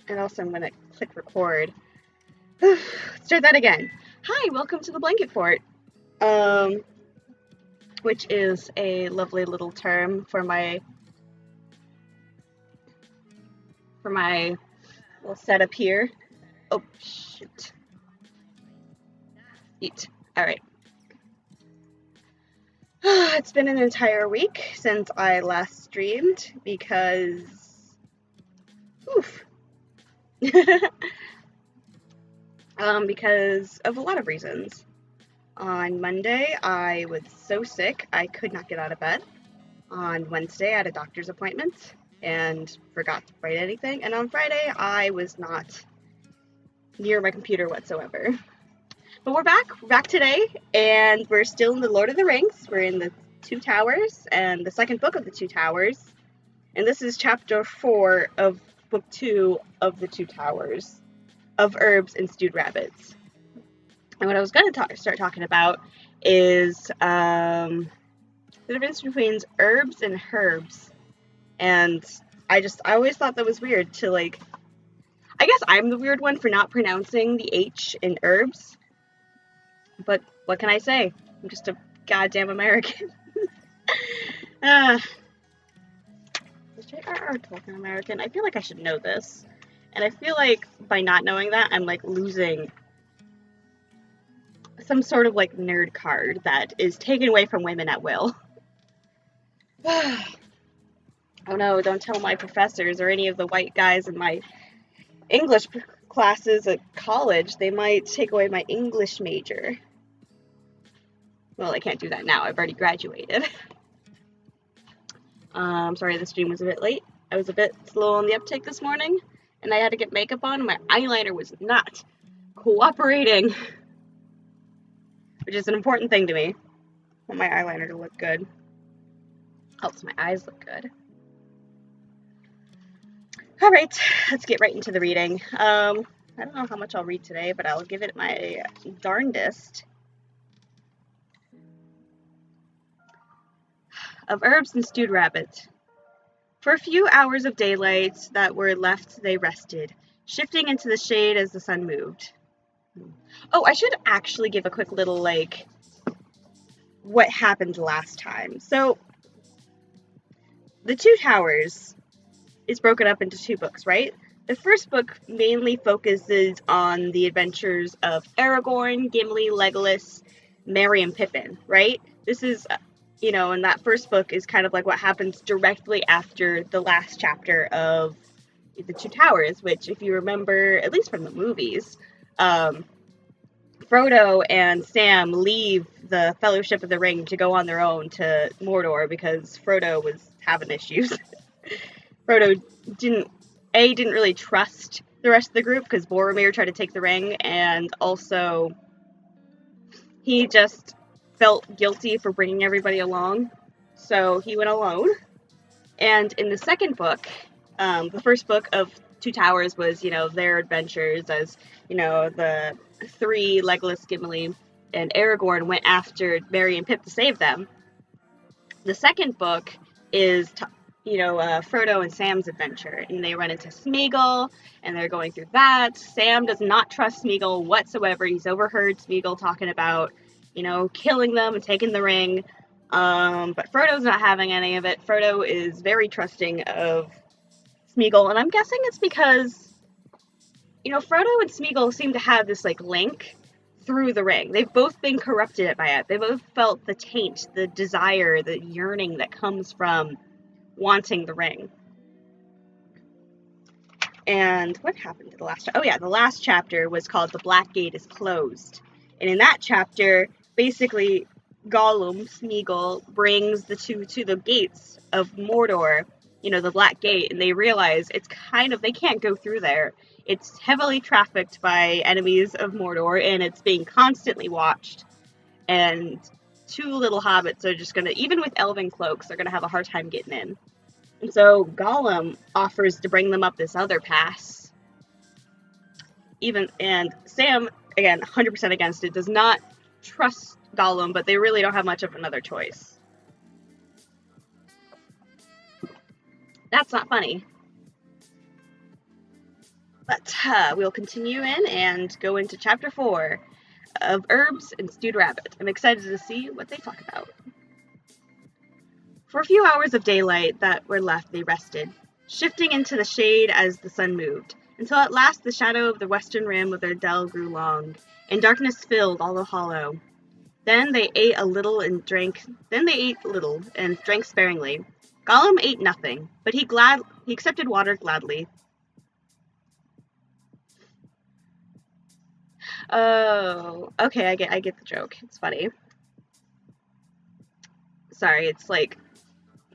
And also I'm gonna click record. Start that again. Hi, welcome to the Blanket Fort. Um, which is a lovely little term for my little setup here. Oh shit. Eat. Alright. It's been an entire week since I last streamed because oof. Because of a lot of reasons. On Monday, I was so sick I could not get out of bed. On Wednesday, I had a doctor's appointment and forgot to write anything. And on Friday, I was not near my computer whatsoever. But we're back today, and we're still in the Lord of the Rings. We're in the Two Towers and the second book of the Two Towers. And this is chapter 4 of book 2 of the Two Towers of Herbs and Stewed Rabbits. And what I was going to start talking about is the difference between herbs and herbs. And I always thought that was weird to I guess I'm the weird one for not pronouncing the H in herbs. But what can I say? I'm just a goddamn American. Is J.R.R. Tolkien American? I feel like I should know this. And I feel like by not knowing that, I'm losing some sort of nerd card that is taken away from women at will. Oh no, don't tell my professors or any of the white guys in my English classes at college. They might take away my English major. Well, I can't do that now. I've already graduated. Sorry the stream was a bit late. I was a bit slow on the uptake this morning, and I had to get makeup on, and my eyeliner was not cooperating, which is an important thing to me. I want my eyeliner to look good. Helps my eyes look good. Alright, let's get right into the reading. I don't know how much I'll read today, but I'll give it my darndest. Of Herbs and Stewed Rabbit. For a few hours of daylight that were left, they rested, shifting into the shade as the sun moved. Oh, I should actually give a quick little, what happened last time. So, the Two Towers is broken up into 2 books, right? The first book mainly focuses on the adventures of Aragorn, Gimli, Legolas, Merry, and Pippin, right? This is, and that first book is kind of what happens directly after the last chapter of the Two Towers, which, if you remember, at least from the movies, Frodo and Sam leave the Fellowship of the Ring to go on their own to Mordor because Frodo was having issues. Frodo didn't really trust the rest of the group because Boromir tried to take the ring, and also he just felt guilty for bringing everybody along, so he went alone. And in the second book, the first book of Two Towers was, their adventures as, the 3, Legolas, Gimli, and Aragorn went after Merry and Pip to save them. The second book is, Frodo and Sam's adventure, and they run into Smeagol, and they're going through that. Sam does not trust Smeagol whatsoever. He's overheard Smeagol talking about, killing them and taking the ring. But Frodo's not having any of it. Frodo is very trusting of Smeagol, and I'm guessing it's because, Frodo and Smeagol seem to have this, link through the ring. They've both been corrupted by it. They both felt the taint, the desire, the yearning that comes from wanting the ring. And what happened to the last chapter? Oh yeah, the last chapter was called The Black Gate is Closed. And in that chapter, basically, Gollum, Smeagol, brings the two to the gates of Mordor, the Black Gate, and they realize they can't go through there. It's heavily trafficked by enemies of Mordor, and it's being constantly watched. And 2 little hobbits are just gonna, even with elven cloaks, they're gonna have a hard time getting in. And so Gollum offers to bring them up this other pass. And Sam, again, 100% against it, does not trust Gollum, but they really don't have much of another choice. That's not funny. But we'll continue in and go into chapter 4 of Herbs and Stewed Rabbit. I'm excited to see what they talk about. For a few hours of daylight that were left, they rested, shifting into the shade as the sun moved, until at last the shadow of the western rim of their dell grew long, and darkness filled all the hollow. Then they ate little and drank sparingly. Gollum ate nothing, but he accepted water gladly. Oh, okay, I get the joke. It's funny. Sorry, it's like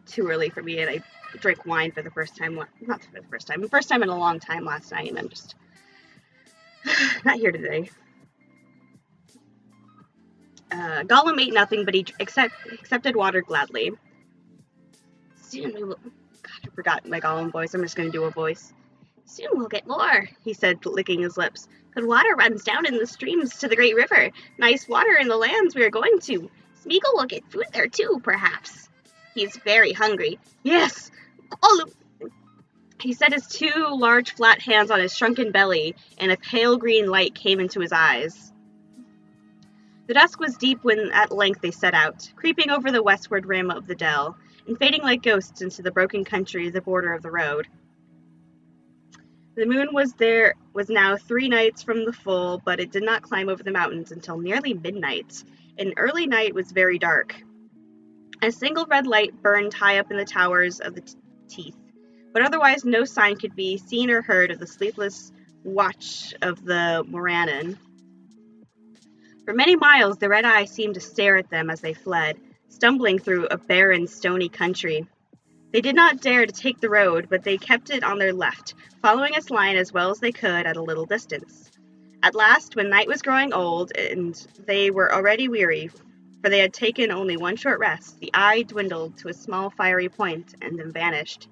too early for me, and I drank wine for the first time. Not for the first time in a long time last night, and I'm just not here today. Gollum ate nothing, but he accepted water gladly. Soon we will. God, I forgot my Gollum voice. I'm just going to do a voice. Soon we'll get more, he said, licking his lips. Good water runs down in the streams to the great river. Nice water in the lands we are going to. Smeagol will get food there too, perhaps. He's very hungry. Yes! Gollum! He set his 2 large flat hands on his shrunken belly, and a pale green light came into his eyes. The dusk was deep when at length they set out, creeping over the westward rim of the dell, and fading like ghosts into the broken country at the border of the road. The moon was now 3 nights from the full, but it did not climb over the mountains until nearly midnight, and early night was very dark. A single red light burned high up in the towers of the teeth, but otherwise no sign could be seen or heard of the sleepless watch of the Morannon. For many miles the red eye seemed to stare at them as they fled, stumbling through a barren, stony country. They did not dare to take the road, but they kept it on their left, following its line as well as they could at a little distance. At last, when night was growing old and they were already weary, for they had taken only one short rest, the eye dwindled to a small fiery point and then vanished.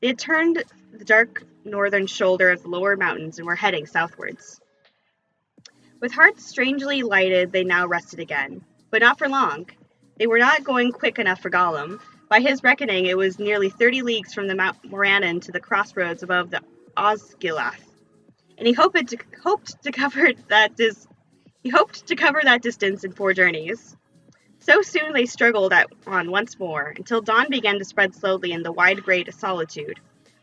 They had turned the dark northern shoulder of the lower mountains and were heading southwards. With hearts strangely lighted, they now rested again, but not for long. They were not going quick enough for Gollum. By his reckoning, it was nearly 30 leagues from the Mount Morannon to the crossroads above the Osgiliath, and he hoped to cover that distance in 4 journeys. So soon they struggled on once more, until dawn began to spread slowly in the wide great solitude.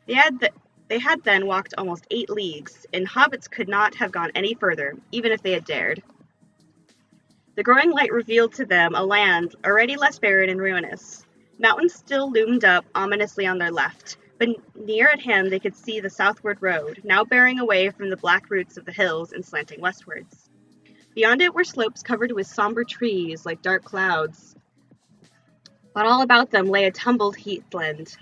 They had then walked almost 8 leagues, and hobbits could not have gone any further, even if they had dared. The growing light revealed to them a land already less barren and ruinous. Mountains still loomed up ominously on their left, but near at hand they could see the southward road, now bearing away from the black roots of the hills and slanting westwards. Beyond it were slopes covered with somber trees like dark clouds, but all about them lay a tumbled heathland,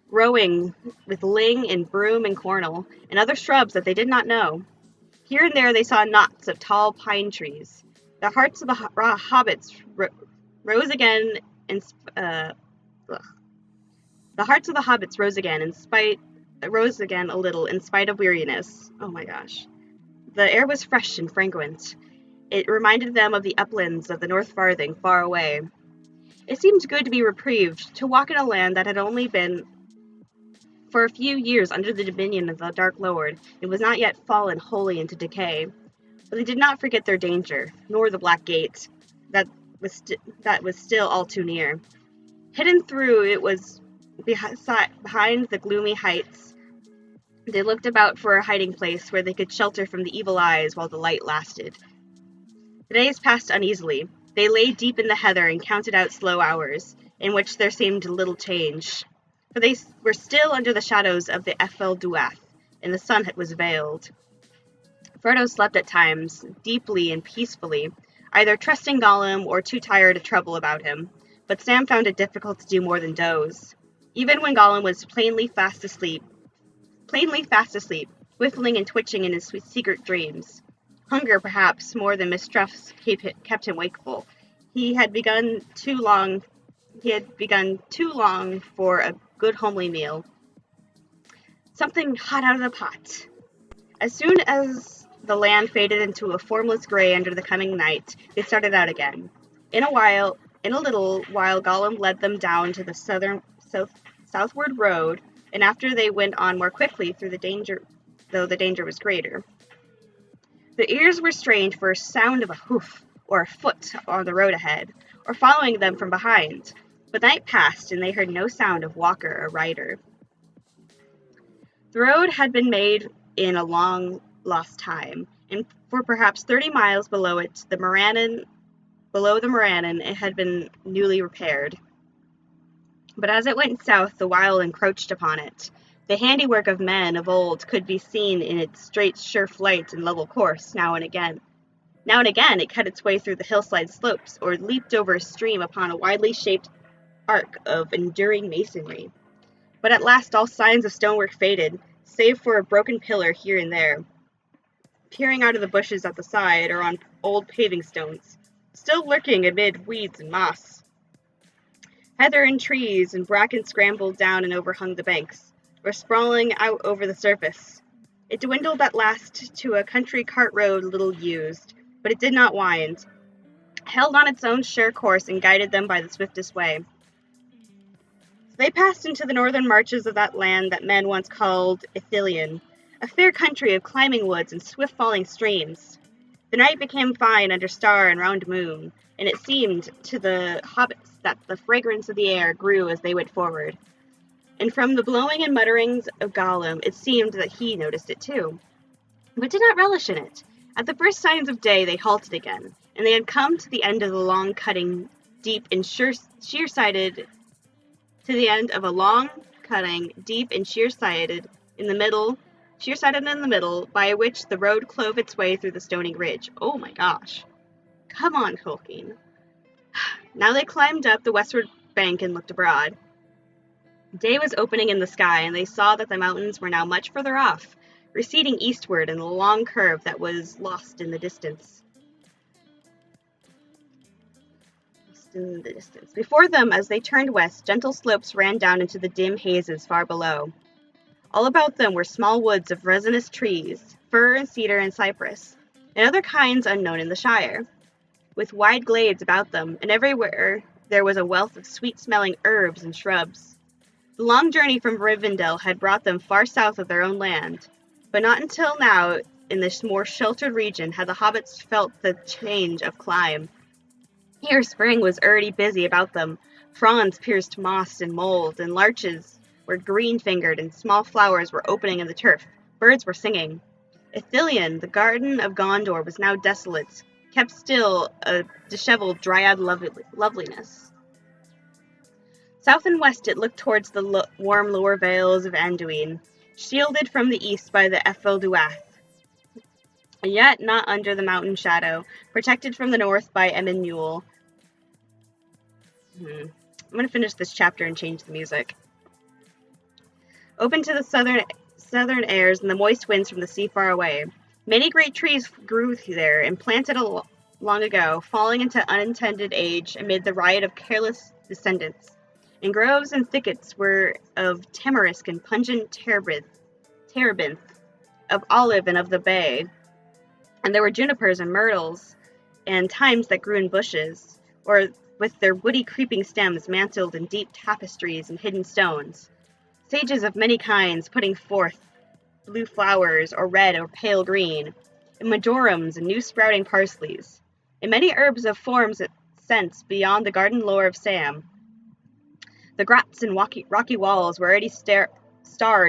growing with ling and broom and cornel, and other shrubs that they did not know. Here and there they saw knots of tall pine trees. The hearts of the hobbits rose again rose again a little in spite of weariness. Oh my gosh. The air was fresh and fragrant. It reminded them of the uplands of the North Farthing far away. It seemed good to be reprieved, to walk in a land that had only been for a few years under the dominion of the Dark Lord, and was not yet fallen wholly into decay. But they did not forget their danger, nor the Black Gate, that was still all too near. Hidden through it was behind the gloomy heights. They looked about for a hiding place where they could shelter from the evil eyes while the light lasted. The days passed uneasily. They lay deep in the heather and counted out slow hours, in which there seemed little change. For they were still under the shadows of the Ephel Duath, and the sun was veiled. Frodo slept at times, deeply and peacefully, either trusting Gollum or too tired to trouble about him, but Sam found it difficult to do more than doze. Even when Gollum was plainly fast asleep, whiffling and twitching in his secret dreams. Hunger, perhaps, more than mistrust, kept him wakeful. He had begun too long for a good homely meal. Something hot out of the pot. As soon as the land faded into a formless gray under the coming night, they started out again. In a little while, Gollum led them down to the southward road, and after they went on more quickly through the danger though the danger was greater. Their ears were strained for a sound of a hoof or a foot on the road ahead, or following them from behind. But the night passed, and they heard no sound of walker or rider. The road had been made in a long lost time, and for perhaps 30 miles below it, below the Morannon, it had been newly repaired. But as it went south, the wild encroached upon it. The handiwork of men of old could be seen in its straight, sure flight and level course now and again. Now and again it cut its way through the hillside slopes, or leaped over a stream upon a widely shaped arc of enduring masonry. But at last all signs of stonework faded, save for a broken pillar here and there, peering out of the bushes at the side or on old paving stones, still lurking amid weeds and moss. Heather and trees and bracken scrambled down and overhung the banks, or sprawling out over the surface. It dwindled at last to a country cart road little used, but it did not wind, held on its own sure course and guided them by the swiftest way. They passed into the northern marches of that land that men once called Ithilien, a fair country of climbing woods and swift-falling streams. The night became fine under star and round moon, and it seemed to the hobbits that the fragrance of the air grew as they went forward. And from the blowing and mutterings of Gollum, it seemed that he noticed it too, but did not relish in it. At the first signs of day they halted again, and they had come to the end of the long cutting, deep and sheer-sided in the middle, by which the road clove its way through the stony ridge. Oh my gosh. Come on, Tolkien. Now they climbed up the westward bank and looked abroad. Day was opening in the sky, and they saw that the mountains were now much further off, receding eastward in a long curve that was lost in the distance. Before them, as they turned west, gentle slopes ran down into the dim hazes far below. All about them were small woods of resinous trees, fir and cedar and cypress, and other kinds unknown in the Shire, with wide glades about them, and everywhere there was a wealth of sweet-smelling herbs and shrubs. The long journey from Rivendell had brought them far south of their own land, but not until now, in this more sheltered region, had the hobbits felt the change of clime. Here spring was already busy about them. Fronds pierced moss and mold, and larches were green-fingered, and small flowers were opening in the turf. Birds were singing. Ithilien, the garden of Gondor, was now desolate, kept still a disheveled dryad loveliness. South and west it looked towards the warm lower vales of Anduin, shielded from the east by the Efelduath, and yet not under the mountain shadow, protected from the north by Emyn I'm going to finish this chapter and change the music. Open to the southern airs and the moist winds from the sea far away. Many great trees grew there and planted long ago, falling into unintended age amid the riot of careless descendants. And groves and thickets were of tamarisk and pungent terebinth, of olive and of the bay. And there were junipers and myrtles and thymes that grew in bushes, or with their woody creeping stems mantled in deep tapestries and hidden stones. Sages of many kinds putting forth blue flowers, or red or pale green, and marjorams and new sprouting parsleys, and many herbs of forms and scents beyond the garden lore of Sam. The grats and rocky walls were already starred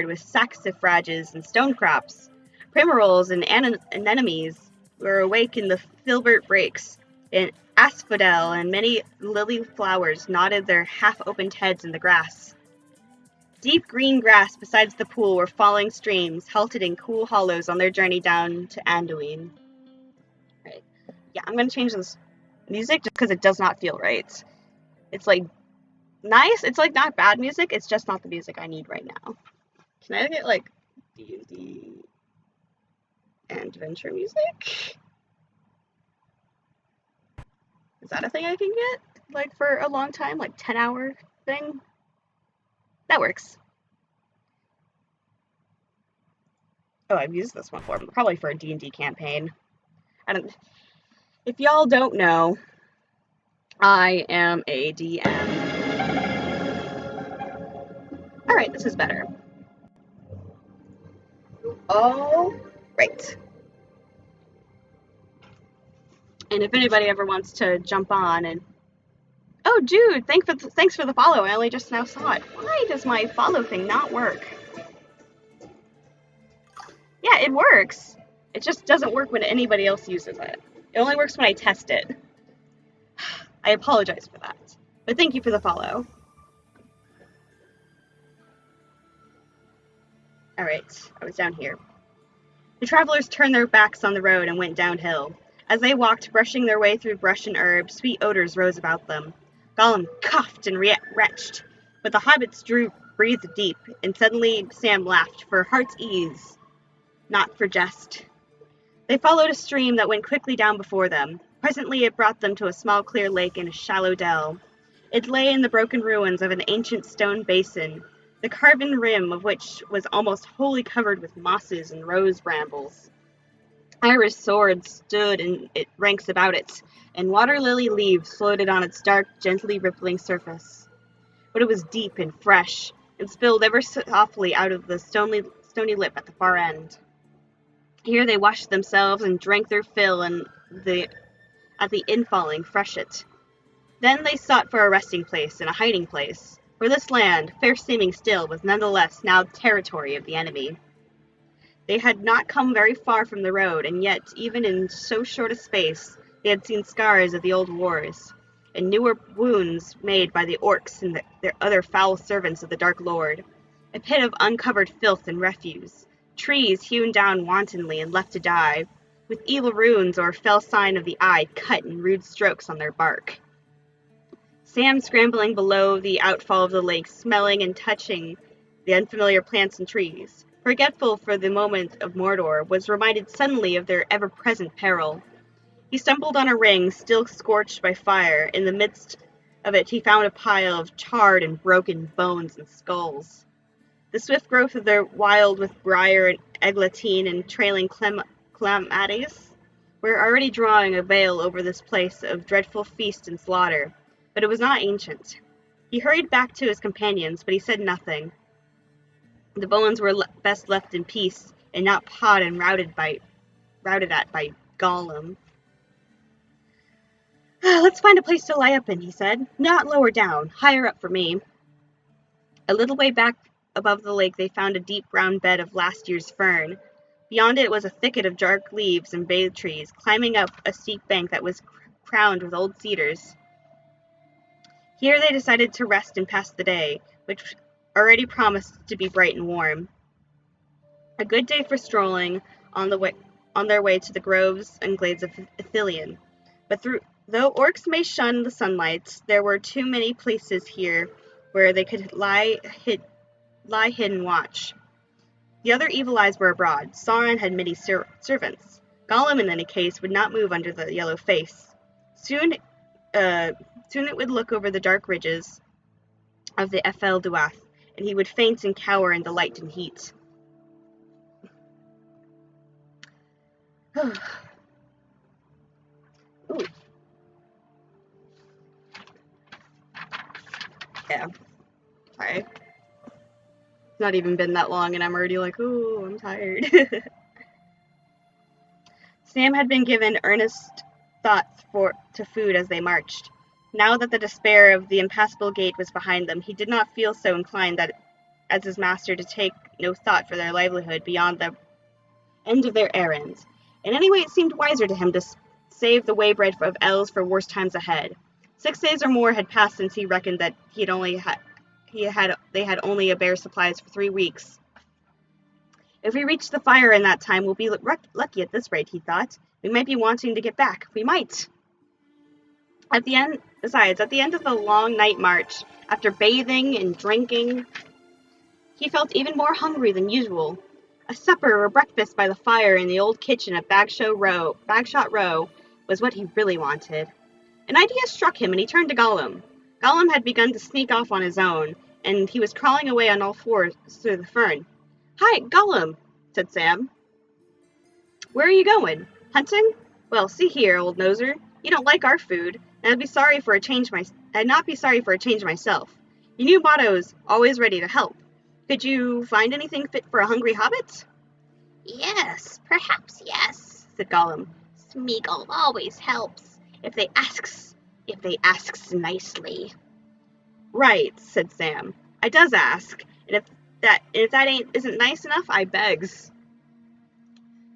with saxifrages and stonecrops. Primaroles and anemones were awake in the filbert brakes, and asphodel and many lily flowers nodded their half-opened heads in the grass. Deep green grass besides the pool were falling streams, halted in cool hollows on their journey down to Anduin. Right. Yeah, I'm going to change this music just because it does not feel right. It's like nice. It's like not bad music. It's just not the music I need right now. Can I get like D&D and adventure music? Is that a thing I can get? Like for a long time? Like 10-hour thing? That works. Oh, I've used this one before, probably for a D&D campaign. If y'all don't know, I am a DM. Alright, this is better. All right. And if anybody ever wants to jump on and oh, dude, thanks for the follow. I only just now saw it. Why does my follow thing not work? Yeah, it works. It just doesn't work when anybody else uses it. It only works when I test it. I apologize for that. But thank you for the follow. Alright, I was down here. The travelers turned their backs on the road and went downhill. As they walked, brushing their way through brush and herb, sweet odors rose about them. Gollum coughed and retched, but the hobbits breathed deep, and suddenly Sam laughed for heart's ease, not for jest. They followed a stream that went quickly down before them. Presently it brought them to a small clear lake in a shallow dell. It lay in the broken ruins of an ancient stone basin, the carven rim of which was almost wholly covered with mosses and rose brambles. Iris swords stood in ranks about it, and water lily leaves floated on its dark, gently rippling surface. But it was deep and fresh, and spilled ever softly out of the stony lip at the far end. Here they washed themselves and drank their fill at the infalling freshet. Then they sought for a resting place and a hiding place, for this land, fair seeming still, was nonetheless now territory of the enemy. They had not come very far from the road, and yet, even in so short a space, they had seen scars of the old wars, and newer wounds made by the orcs and their other foul servants of the Dark Lord, a pit of uncovered filth and refuse, trees hewn down wantonly and left to die, with evil runes or fell sign of the eye cut in rude strokes on their bark. Sam scrambling below the outfall of the lake, smelling and touching the unfamiliar plants and trees, forgetful for the moment of Mordor, was reminded suddenly of their ever-present peril. He stumbled on a ring, still scorched by fire. In the midst of it he found a pile of charred and broken bones and skulls. The swift growth of their wild with briar and eglantine and trailing clematis were already drawing a veil over this place of dreadful feast and slaughter, but it was not ancient. He hurried back to his companions, but he said nothing. The bones were best left in peace, and not pawed and routed at by Gollum. Let's find a place to lie up in, he said. Not lower down, higher up for me. A little way back above the lake they found a deep brown bed of last year's fern. Beyond it was a thicket of dark leaves and bay trees, climbing up a steep bank that was crowned with old cedars. Here they decided to rest and pass the day, which already promised to be bright and warm. A good day for strolling on their way to the groves and glades of Ithilien. But though orcs may shun the sunlight, there were too many places here where they could lie hid and watch. The other evil eyes were abroad. Sauron had many servants. Gollum, in any case, would not move under the yellow face. Soon it would look over the dark ridges of the Ephel Duath, and he would faint and cower in the light and heat. Ooh. Yeah. Sorry. It's not even been that long, and I'm already like, ooh, I'm tired. Sam had been given earnest thoughts to food as they marched. Now that the despair of the impassable gate was behind them, he did not feel so inclined as his master to take no thought for their livelihood beyond the end of their errands. In any way, it seemed wiser to him to save the waybread of elves for worse times ahead. 6 days or more had passed since he reckoned that they had only a bare supplies for 3 weeks. If we reach the fire in that time, we'll be lucky at this rate, he thought. We might be wanting to get back. We might. Besides, at the end of the long night march, after bathing and drinking, he felt even more hungry than usual. A supper or breakfast by the fire in the old kitchen at Bagshot Row was what he really wanted. An idea struck him, and he turned to Gollum. Gollum had begun to sneak off on his own, and he was crawling away on all fours through the fern. "Hi, Gollum," said Sam. "Where are you going? Hunting? Well, see here, old noser, you don't like our food, and I'd not be sorry for a change myself. Your new motto's always ready to help. Could you find anything fit for a hungry hobbit?" Yes, perhaps yes, said Gollum. Smeagol always helps, if they asks nicely. Right, said Sam. I does ask, and if that isn't nice enough, I begs.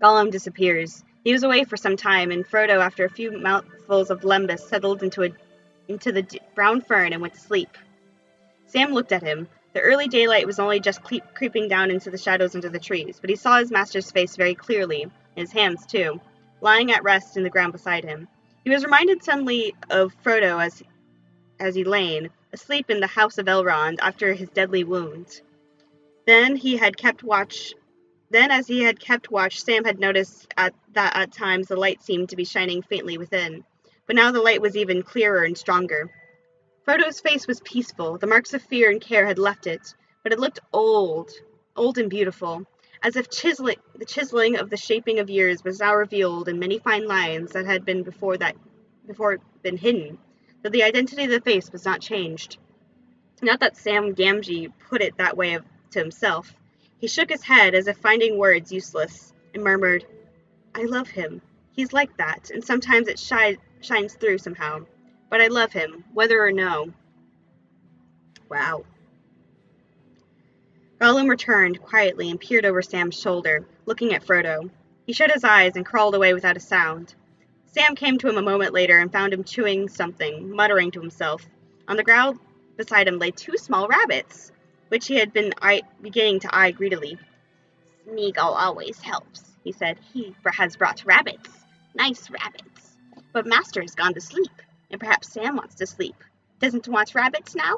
Gollum disappears. He was away for some time, and Frodo, after a few mouthfuls of lembas, settled into the brown fern and went to sleep. Sam looked at him. The early daylight was only just creeping down into the shadows under the trees, but he saw his master's face very clearly, and his hands too, lying at rest in the ground beside him. He was reminded suddenly of Frodo as he lain, asleep in the house of Elrond after his deadly wounds. Then he had kept watch Then, as he had kept watch, Sam had noticed that at times the light seemed to be shining faintly within, but now the light was even clearer and stronger. Frodo's face was peaceful. The marks of fear and care had left it, but it looked old and beautiful, as if the chiseling of the shaping of years was now revealed in many fine lines that had before been hidden, though the identity of the face was not changed. Not that Sam Gamgee put it that way to himself. He shook his head as if finding words useless, and murmured, I love him. He's like that, and sometimes it shines through somehow. But I love him, whether or no. Wow. Gollum returned quietly and peered over Sam's shoulder, looking at Frodo. He shut his eyes and crawled away without a sound. Sam came to him a moment later and found him chewing something, muttering to himself. On the ground beside him lay two small rabbits, which he had been beginning to eye greedily. Smeagol always helps, he said. He has brought rabbits. Nice rabbits. But Master has gone to sleep, and perhaps Sam wants to sleep. Doesn't want rabbits now?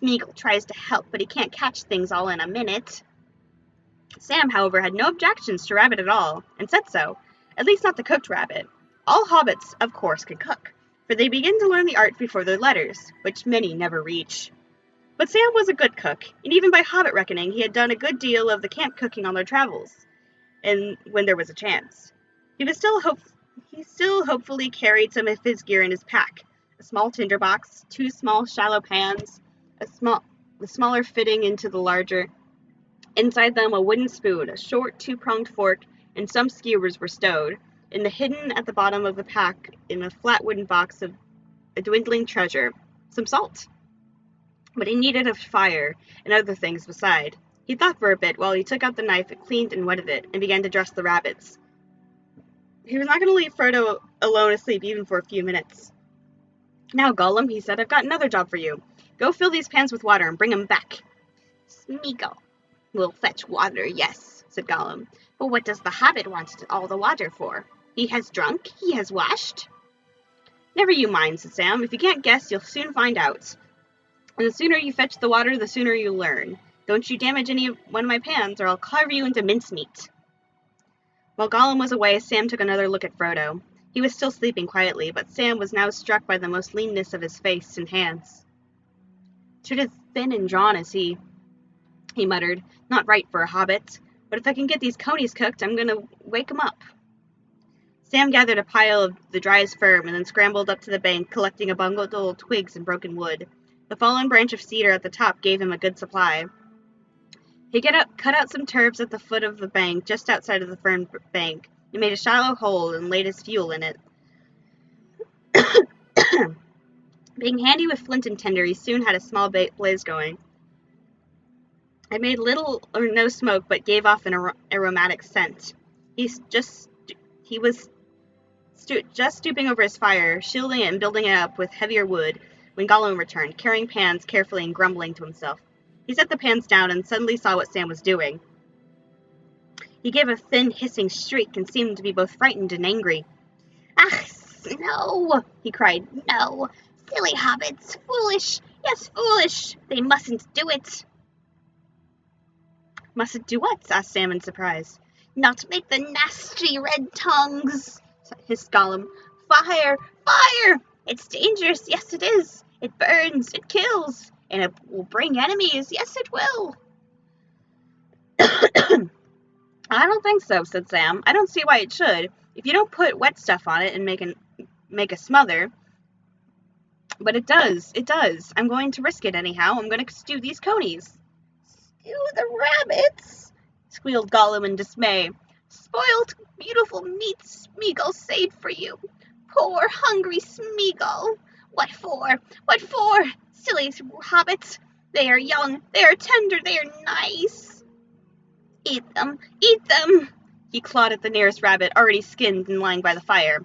Smeagol tries to help, but he can't catch things all in a minute. Sam, however, had no objections to rabbit at all, and said so, at least not the cooked rabbit. All hobbits, of course, can cook, for they begin to learn the art before their letters, which many never reach. But Sam was a good cook, and even by hobbit reckoning he had done a good deal of the camp cooking on their travels, and when there was a chance. He still hopefully carried some of his gear in his pack, a small tinder box, two small shallow pans, the smaller fitting into the larger. Inside them a wooden spoon, a short two-pronged fork, and some skewers were stowed, and hidden at the bottom of the pack in a flat wooden box of a dwindling treasure, some salt. But he needed a fire and other things beside. He thought for a bit while he took out the knife, cleaned and wetted it, and began to dress the rabbits. He was not going to leave Frodo alone asleep even for a few minutes. Now, Gollum, he said, I've got another job for you. Go fill these pans with water and bring 'em back. Smeagol will fetch water, yes, said Gollum. But what does the hobbit want all the water for? He has drunk, he has washed. Never you mind, said Sam. If you can't guess, you'll soon find out. And the sooner you fetch the water, the sooner you'll learn. Don't you damage any one of my pans, or I'll carve you into mincemeat. While Gollum was away, Sam took another look at Frodo. He was still sleeping quietly, but Sam was now struck by the most leanness of his face and hands. Should as thin and drawn as he muttered. Not right for a hobbit. But if I can get these conies cooked, I'm going to wake 'em up. Sam gathered a pile of the driest fern and then scrambled up to the bank, collecting a bundle of twigs and broken wood. The fallen branch of cedar at the top gave him a good supply. He cut out some turfs at the foot of the bank, just outside of the fern bank. He made a shallow hole and laid his fuel in it. Being handy with flint and tinder, he soon had a small blaze going. It made little or no smoke, but gave off an aromatic scent. He was just stooping over his fire, shielding it and building it up with heavier wood, when Gollum returned, carrying pans carefully and grumbling to himself. He set the pans down and suddenly saw what Sam was doing. He gave a thin, hissing shriek and seemed to be both frightened and angry. Ah, no, he cried. No, silly hobbits, foolish, yes, foolish. They mustn't do it. Mustn't do what? Asked Sam in surprise. Not make the nasty red tongues, hissed Gollum. Fire, fire! It's dangerous, yes it is. It burns, it kills, and it will bring enemies, yes it will. I don't think so, said Sam. I don't see why it should. If you don't put wet stuff on it and make a smother. But it does. I'm going to risk it anyhow. I'm going to stew these conies. Stew the rabbits, squealed Gollum in dismay. Spoiled, beautiful meat Smeagol saved for you. Poor, hungry Smeagol. What for? What for? Silly hobbits. They are young, they are tender, they are nice. Eat them, eat them. He clawed at the nearest rabbit, already skinned and lying by the fire.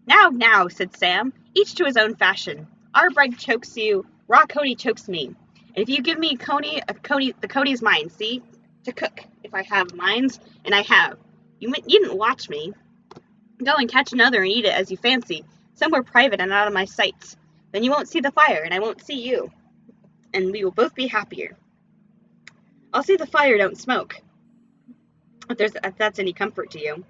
Now, now, said Sam, each to his own fashion. Our bread chokes you, raw coney chokes me. And if you give me the coney is mine, see? To cook, if I have mines, and I have. You didn't watch me. Go and catch another and eat it as you fancy, somewhere private and out of my sight. Then you won't see the fire, and I won't see you. And we will both be happier. I'll see the fire don't smoke, if that's any comfort to you.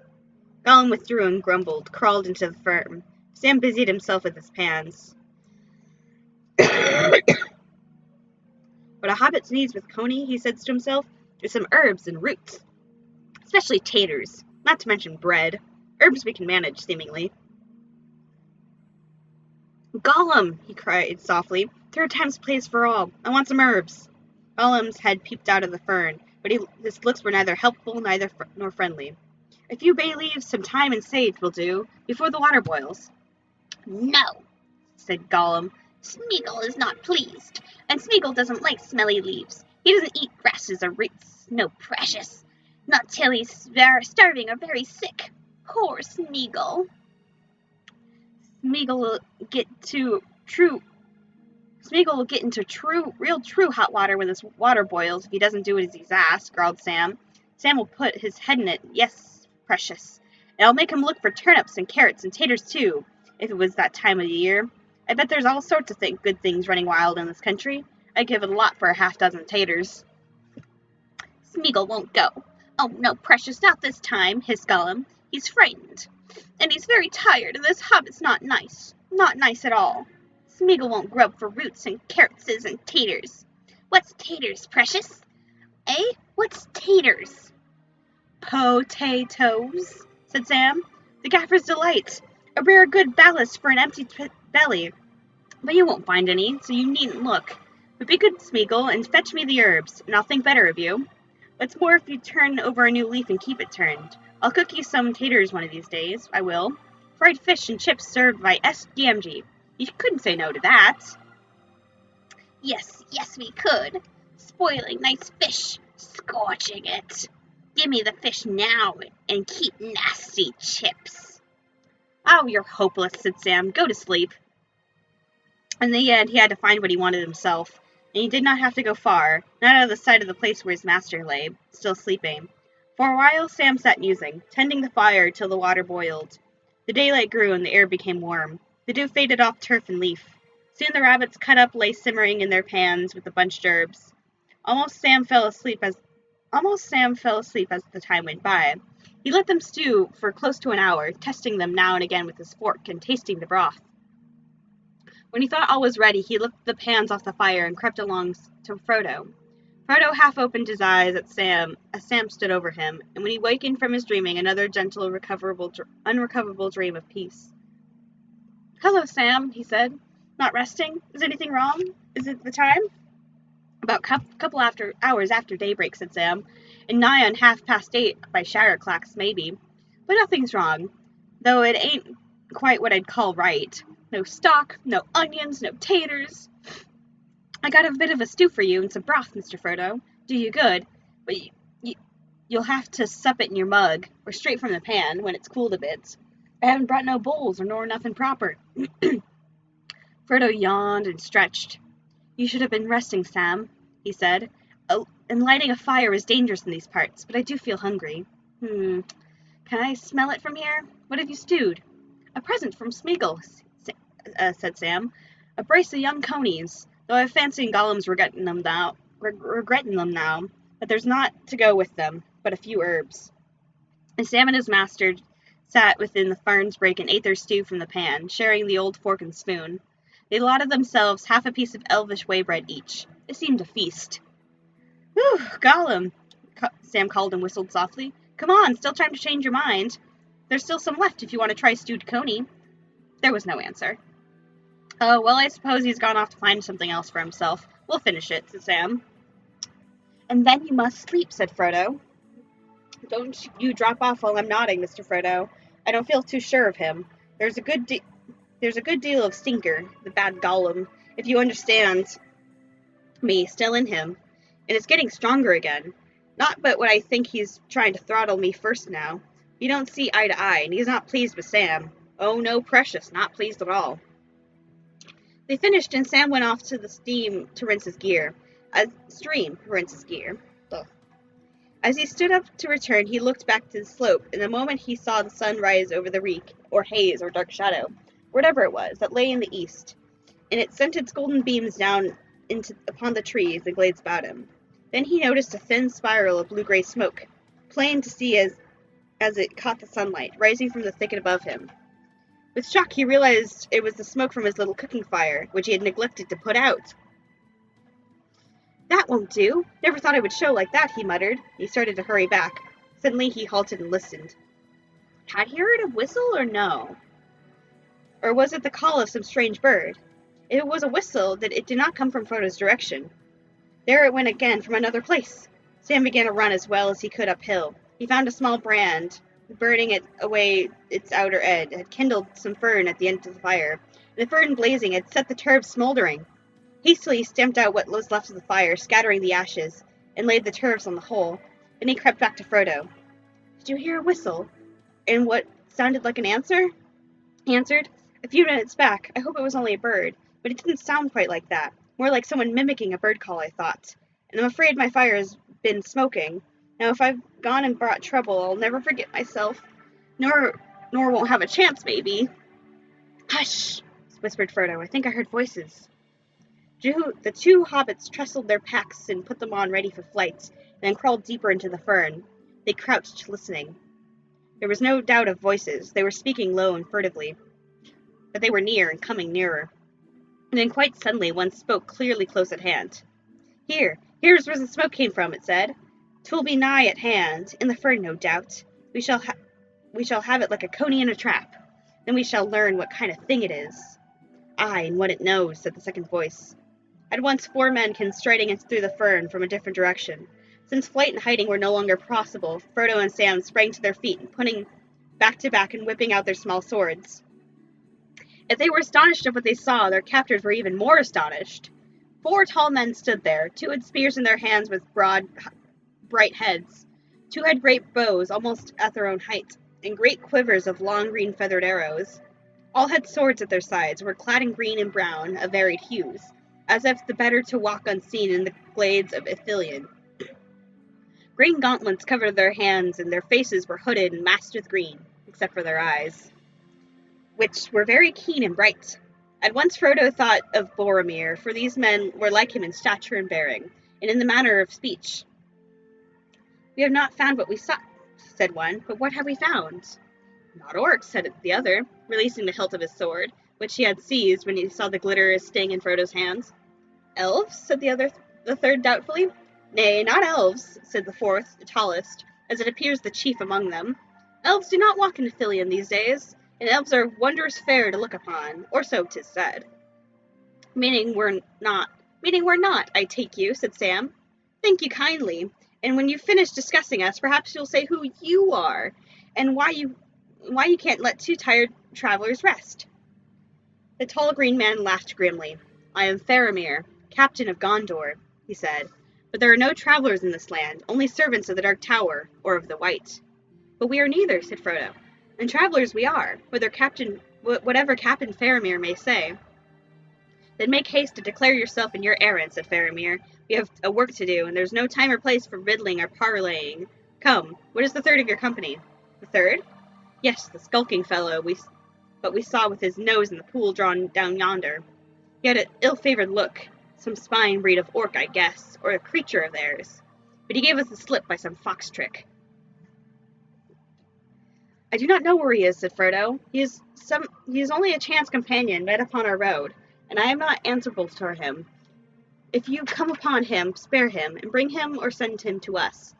Gollum withdrew and grumbled, crawled into the fern. Sam busied himself with his pans. What a hobbit needs with Coney, he said to himself, is some herbs and roots. Especially taters, not to mention bread. Herbs we can manage, seemingly. Gollum, he cried softly. Third time's place for all. I want some herbs. Gollum's head peeped out of the fern, but his looks were neither helpful nor friendly. A few bay leaves, some thyme and sage will do, before the water boils. No, said Gollum. Smeagol is not pleased, and Smeagol doesn't like smelly leaves. He doesn't eat grasses or roots. No, precious. Not till he's starving or very sick. Poor Smeagol. Smeagol will get into real true hot water when his water boils if he doesn't do as he's asked, growled Sam. Sam will put his head in it, yes, precious. And I'll make him look for turnips and carrots and taters too, if it was that time of the year. I bet there's all sorts of good things running wild in this country. I'd give it a lot for a half-dozen taters. Smeagol won't go. Oh, no, precious, not this time, hissed Gollum. He's frightened. And he's very tired, and this hobbit's not nice. Not nice at all. Smeagol won't grub for roots and carrots and taters. What's taters, precious? Eh? What's taters? Potatoes, said Sam. The gaffer's delight. A rare good ballast for an empty belly. But you won't find any, so you needn't look. But be good, Smeagol, and fetch me the herbs, and I'll think better of you. What's more, if you turn over a new leaf and keep it turned, I'll cook you some taters one of these days, I will. Fried fish and chips served by S.G.M.G. You couldn't say no to that. Yes, we could. Spoiling nice fish, scorching it. Give me the fish now, and keep nasty chips. Oh, you're hopeless, said Sam. Go to sleep. In the end, he had to find what he wanted himself, and he did not have to go far, not out of the sight of the place where his master lay, still sleeping. For a while Sam sat musing, tending the fire till the water boiled. The daylight grew and the air became warm. The dew faded off turf and leaf. Soon the rabbits cut up lay simmering in their pans with the bunched herbs. Almost Sam fell asleep as the time went by. He let them stew for close to an hour, testing them now and again with his fork and tasting the broth. When he thought all was ready, he lifted the pans off the fire and crept along to Frodo. Frodo half opened his eyes at Sam as Sam stood over him, and when he wakened from his dreaming, another gentle, unrecoverable dream of peace. Hello, Sam, he said. Not resting? Is anything wrong? Is it the time? About couple hours after daybreak, said Sam, and nigh on 8:30 by Shire clocks, maybe. But nothing's wrong, though it ain't quite what I'd call right. No stock, no onions, no taters. I got a bit of a stew for you and some broth, Mr. Frodo. Do you good, but you'll have to sup it in your mug, or straight from the pan, when it's cooled a bit. I haven't brought no bowls, nor nothing proper. Frodo yawned and stretched. You should have been resting, Sam, he said. And lighting a fire is dangerous in these parts, but I do feel hungry. Can I smell it from here? What have you stewed? A present from Smeagol, said Sam. A brace of young conies, though I fancy Gollum's regretting them now, but there's not to go with them, but a few herbs. And Sam and his master sat within the fern's brake and ate their stew from the pan, sharing the old fork and spoon. They allotted themselves half a piece of elvish waybread each. It seemed a feast. Whew, Gollum, Sam called and whistled softly. Come on, still time to change your mind. There's still some left if you want to try stewed coney. There was no answer. Oh, well, I suppose he's gone off to find something else for himself. We'll finish it, said Sam. And then you must sleep, said Frodo. Don't you drop off while I'm nodding, Mr. Frodo. I don't feel too sure of him. There's a good deal of stinker, the bad Gollum, if you understand me, still in him, and it's getting stronger again. Not but what I think he's trying to throttle me first now. We don't see eye to eye, and he's not pleased with Sam. Oh, no, precious, not pleased at all. They finished, and Sam went off to the stream to rinse his gear. Ugh. As he stood up to return, he looked back to the slope, and the moment he saw the sun rise over the reek, or haze, or dark shadow, whatever it was, that lay in the east, and it sent its golden beams down upon the trees and glades about him. Then he noticed a thin spiral of blue-gray smoke, plain to see as it caught the sunlight, rising from the thicket above him. With shock, he realized it was the smoke from his little cooking fire, which he had neglected to put out. That won't do. Never thought it would show like that, he muttered. He started to hurry back. Suddenly he halted and listened. Had he heard a whistle or no? Or was it the call of some strange bird? If it was a whistle, that it did not come from Frodo's direction. There it went again from another place. Sam began to run as well as he could uphill. He found a small brand, burning it away its outer edge, had kindled some fern at the end of the fire, and the fern blazing had set the turf smoldering. Hastily he stamped out what was left of the fire, scattering the ashes, and laid the turfs on the hole. Then he crept back to Frodo. Did you hear a whistle? And what sounded like an answer? He answered, a few minutes back. I hope it was only a bird, but it didn't sound quite like that. More like someone mimicking a bird call, I thought. And I'm afraid my fire has been smoking. Now if I've gone and brought trouble, I'll never forget myself. Nor won't have a chance, maybe. Hush, whispered Frodo. I think I heard voices. The two hobbits trestled their packs and put them on ready for flight, then crawled deeper into the fern. They crouched, listening. There was no doubt of voices. They were speaking low and furtively, but they were near and coming nearer. And then quite suddenly one spoke clearly close at hand. Here's where the smoke came from, it said. 'Twill be nigh at hand, in the fern, no doubt. We shall have it like a coney in a trap. Then we shall learn what kind of thing it is. Aye, and what it knows, said the second voice. At once 4 men came striding in through the fern from a different direction. Since flight and hiding were no longer possible, Frodo and Sam sprang to their feet, putting back to back and whipping out their small swords. If they were astonished at what they saw, their captors were even more astonished. 4 tall men stood there. 2 had spears in their hands with broad, bright heads. 2 had great bows, almost at their own height, and great quivers of long green feathered arrows. All had swords at their sides, were clad in green and brown, of varied hues, as if the better to walk unseen in the glades of Ithilien. Green gauntlets covered their hands, and their faces were hooded and masked with green, except for their eyes, which were very keen and bright. At once Frodo thought of Boromir, for these men were like him in stature and bearing, and in the manner of speech. We have not found what we sought, said one, but what have we found? Not orcs, said the other, releasing the hilt of his sword, which he had seized when he saw the glitter sting in Frodo's hands. Elves, said the third doubtfully. Nay, not elves, said the fourth, the tallest, as it appears the chief among them. Elves do not walk in Ithilien these days, and elves are wondrous fair to look upon, or so 'tis said. Meaning we're not, I take you, said Sam. Thank you kindly, and when you've finished discussing us, perhaps you'll say who you are, and why you can't let 2 tired travelers rest. The tall green man laughed grimly. I am Faramir, captain of Gondor, he said. But there are no travelers in this land, only servants of the Dark Tower, or of the White. But we are neither, said Frodo. And travelers we are, whatever Captain Faramir may say. Then make haste to declare yourself and your errand, said Faramir. We have a work to do, and there's no time or place for riddling or parleying. Come, what is the third of your company? The third? Yes, the skulking fellow we saw with his nose in the pool drawn down yonder. He had an ill-favored look, some spine breed of orc, I guess, or a creature of theirs. But he gave us the slip by some fox trick. I do not know where he is, said Frodo. He is only a chance companion met upon our road, and I am not answerable for him. If you come upon him, spare him, and bring him or send him to us.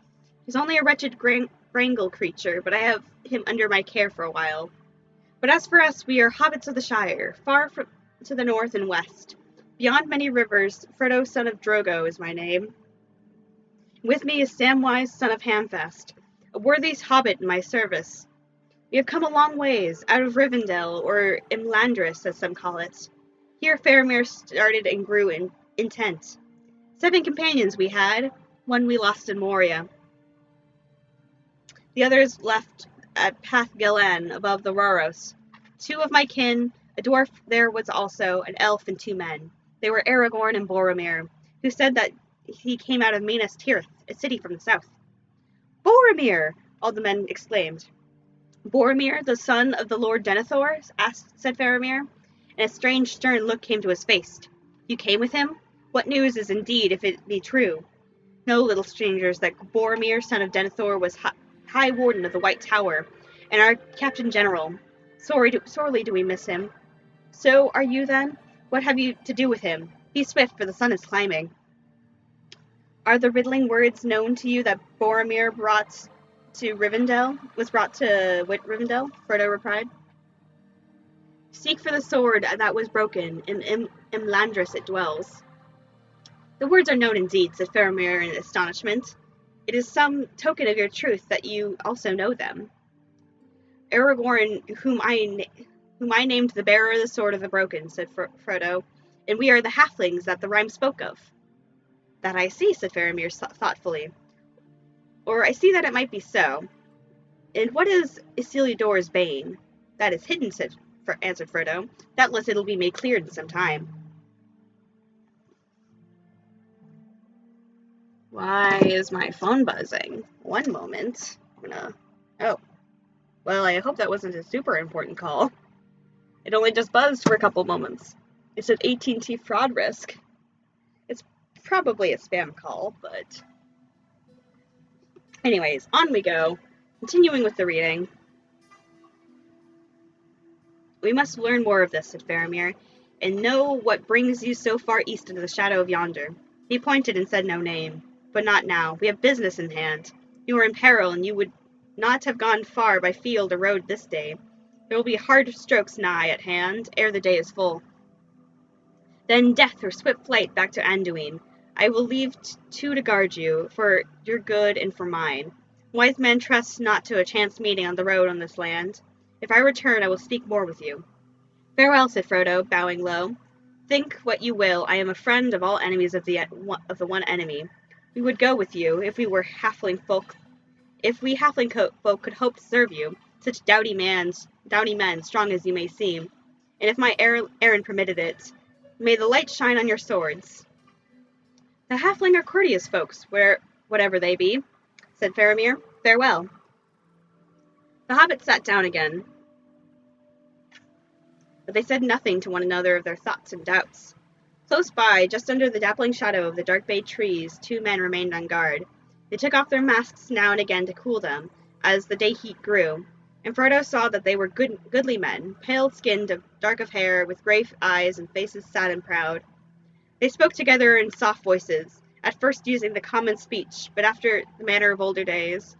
He's only a wretched grangle creature, but I have him under my care for a while. But as for us, we are hobbits of the Shire, far to the north and west. Beyond many rivers, Frodo, son of Drogo, is my name. With me is Samwise, son of Hamfast, a worthy hobbit in my service. We have come a long ways, out of Rivendell, or Imlandris, as some call it. Here Faramir started and grew intent. 7 companions we had, one we lost in Moria. The others left at Path Galen, above the Rhoros. 2 of my kin, a dwarf there was also, an elf and 2 men. They were Aragorn and Boromir, who said that he came out of Minas Tirith, a city from the south. Boromir! All the men exclaimed. Boromir, the son of the Lord Denethor? Said Faramir, and a strange stern look came to his face. You came with him? What news is indeed, if it be true? Know, little strangers, that Boromir, son of Denethor, was High Warden of the White Tower, and our Captain General. Sorely do we miss him. So are you, then? What have you to do with him? Be swift, for the sun is climbing. Are the riddling words known to you that Boromir was brought to Rivendell? Frodo replied. Seek for the sword that was broken, in Imlandris it dwells. The words are known indeed, said Faramir in astonishment. It is some token of your truth that you also know them. Aragorn, whom I named the bearer of the sword of the broken, said Frodo, and we are the halflings that the rhyme spoke of. That I see, said Faramir thoughtfully. Or I see that it might be so. And what is Isildur's bane? That is hidden, answered Frodo. Doubtless it'll be made clear in some time. Why is my phone buzzing? One moment. Oh. Well, I hope that wasn't a super important call. It only just buzzed for a couple moments. It said AT&T fraud risk. It's probably a spam call, but... Anyways, on we go. Continuing with the reading. We must learn more of this, said Faramir, and know what brings you so far east into the shadow of yonder. He pointed and said no name. But not now. We have business in hand. You are in peril, and you would not have gone far by field or road this day. There will be hard strokes nigh at hand, ere the day is full. Then death or swift flight back to Anduin. I will leave 2 to guard you, for your good and for mine. Wise men trust not to a chance meeting on the road on this land. If I return, I will speak more with you. Farewell, said Frodo, bowing low. Think what you will, I am a friend of all enemies of the one enemy. We would go with you, if we halfling folk could hope to serve you, such doughty men, strong as you may seem, and if my errand permitted it, may the light shine on your swords. The halfling are courteous folks, whatever they be, said Faramir. Farewell. The hobbits sat down again, but they said nothing to one another of their thoughts and doubts. Close by, just under the dappling shadow of the dark bay trees, 2 men remained on guard. They took off their masks now and again to cool them, as the day heat grew, and Frodo saw that they were goodly men, pale-skinned, dark of hair, with grey eyes and faces sad and proud. They spoke together in soft voices, at first using the common speech, but after the manner of older days,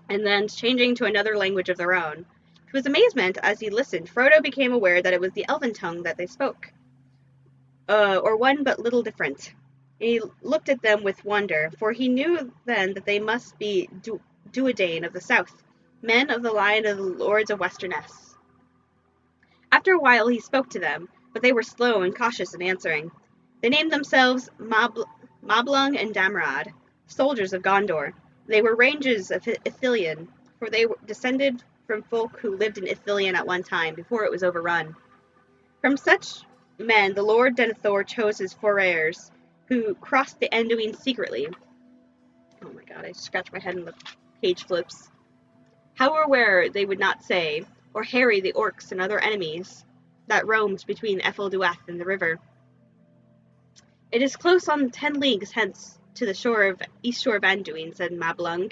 and then changing to another language of their own. To his amazement, as he listened, Frodo became aware that it was the elven tongue that they spoke. Or one but little different. He looked at them with wonder, for he knew then that they must be Duodain of the south, men of the line of the lords of Westernesse. After a while he spoke to them, but they were slow and cautious in answering. They named themselves Mablung and Damrod, soldiers of Gondor. They were rangers of Ithilien, for they were descended from folk who lived in Ithilien at one time, before it was overrun. From such men the Lord Denethor chose his forayers, who crossed the Anduin secretly. Oh my god, I scratched my head and the page flips. How or where they would not say, or harry the orcs and other enemies that roamed between Efelduath and the river. It is close on 10 leagues hence to the east shore of Anduin, said Mablung,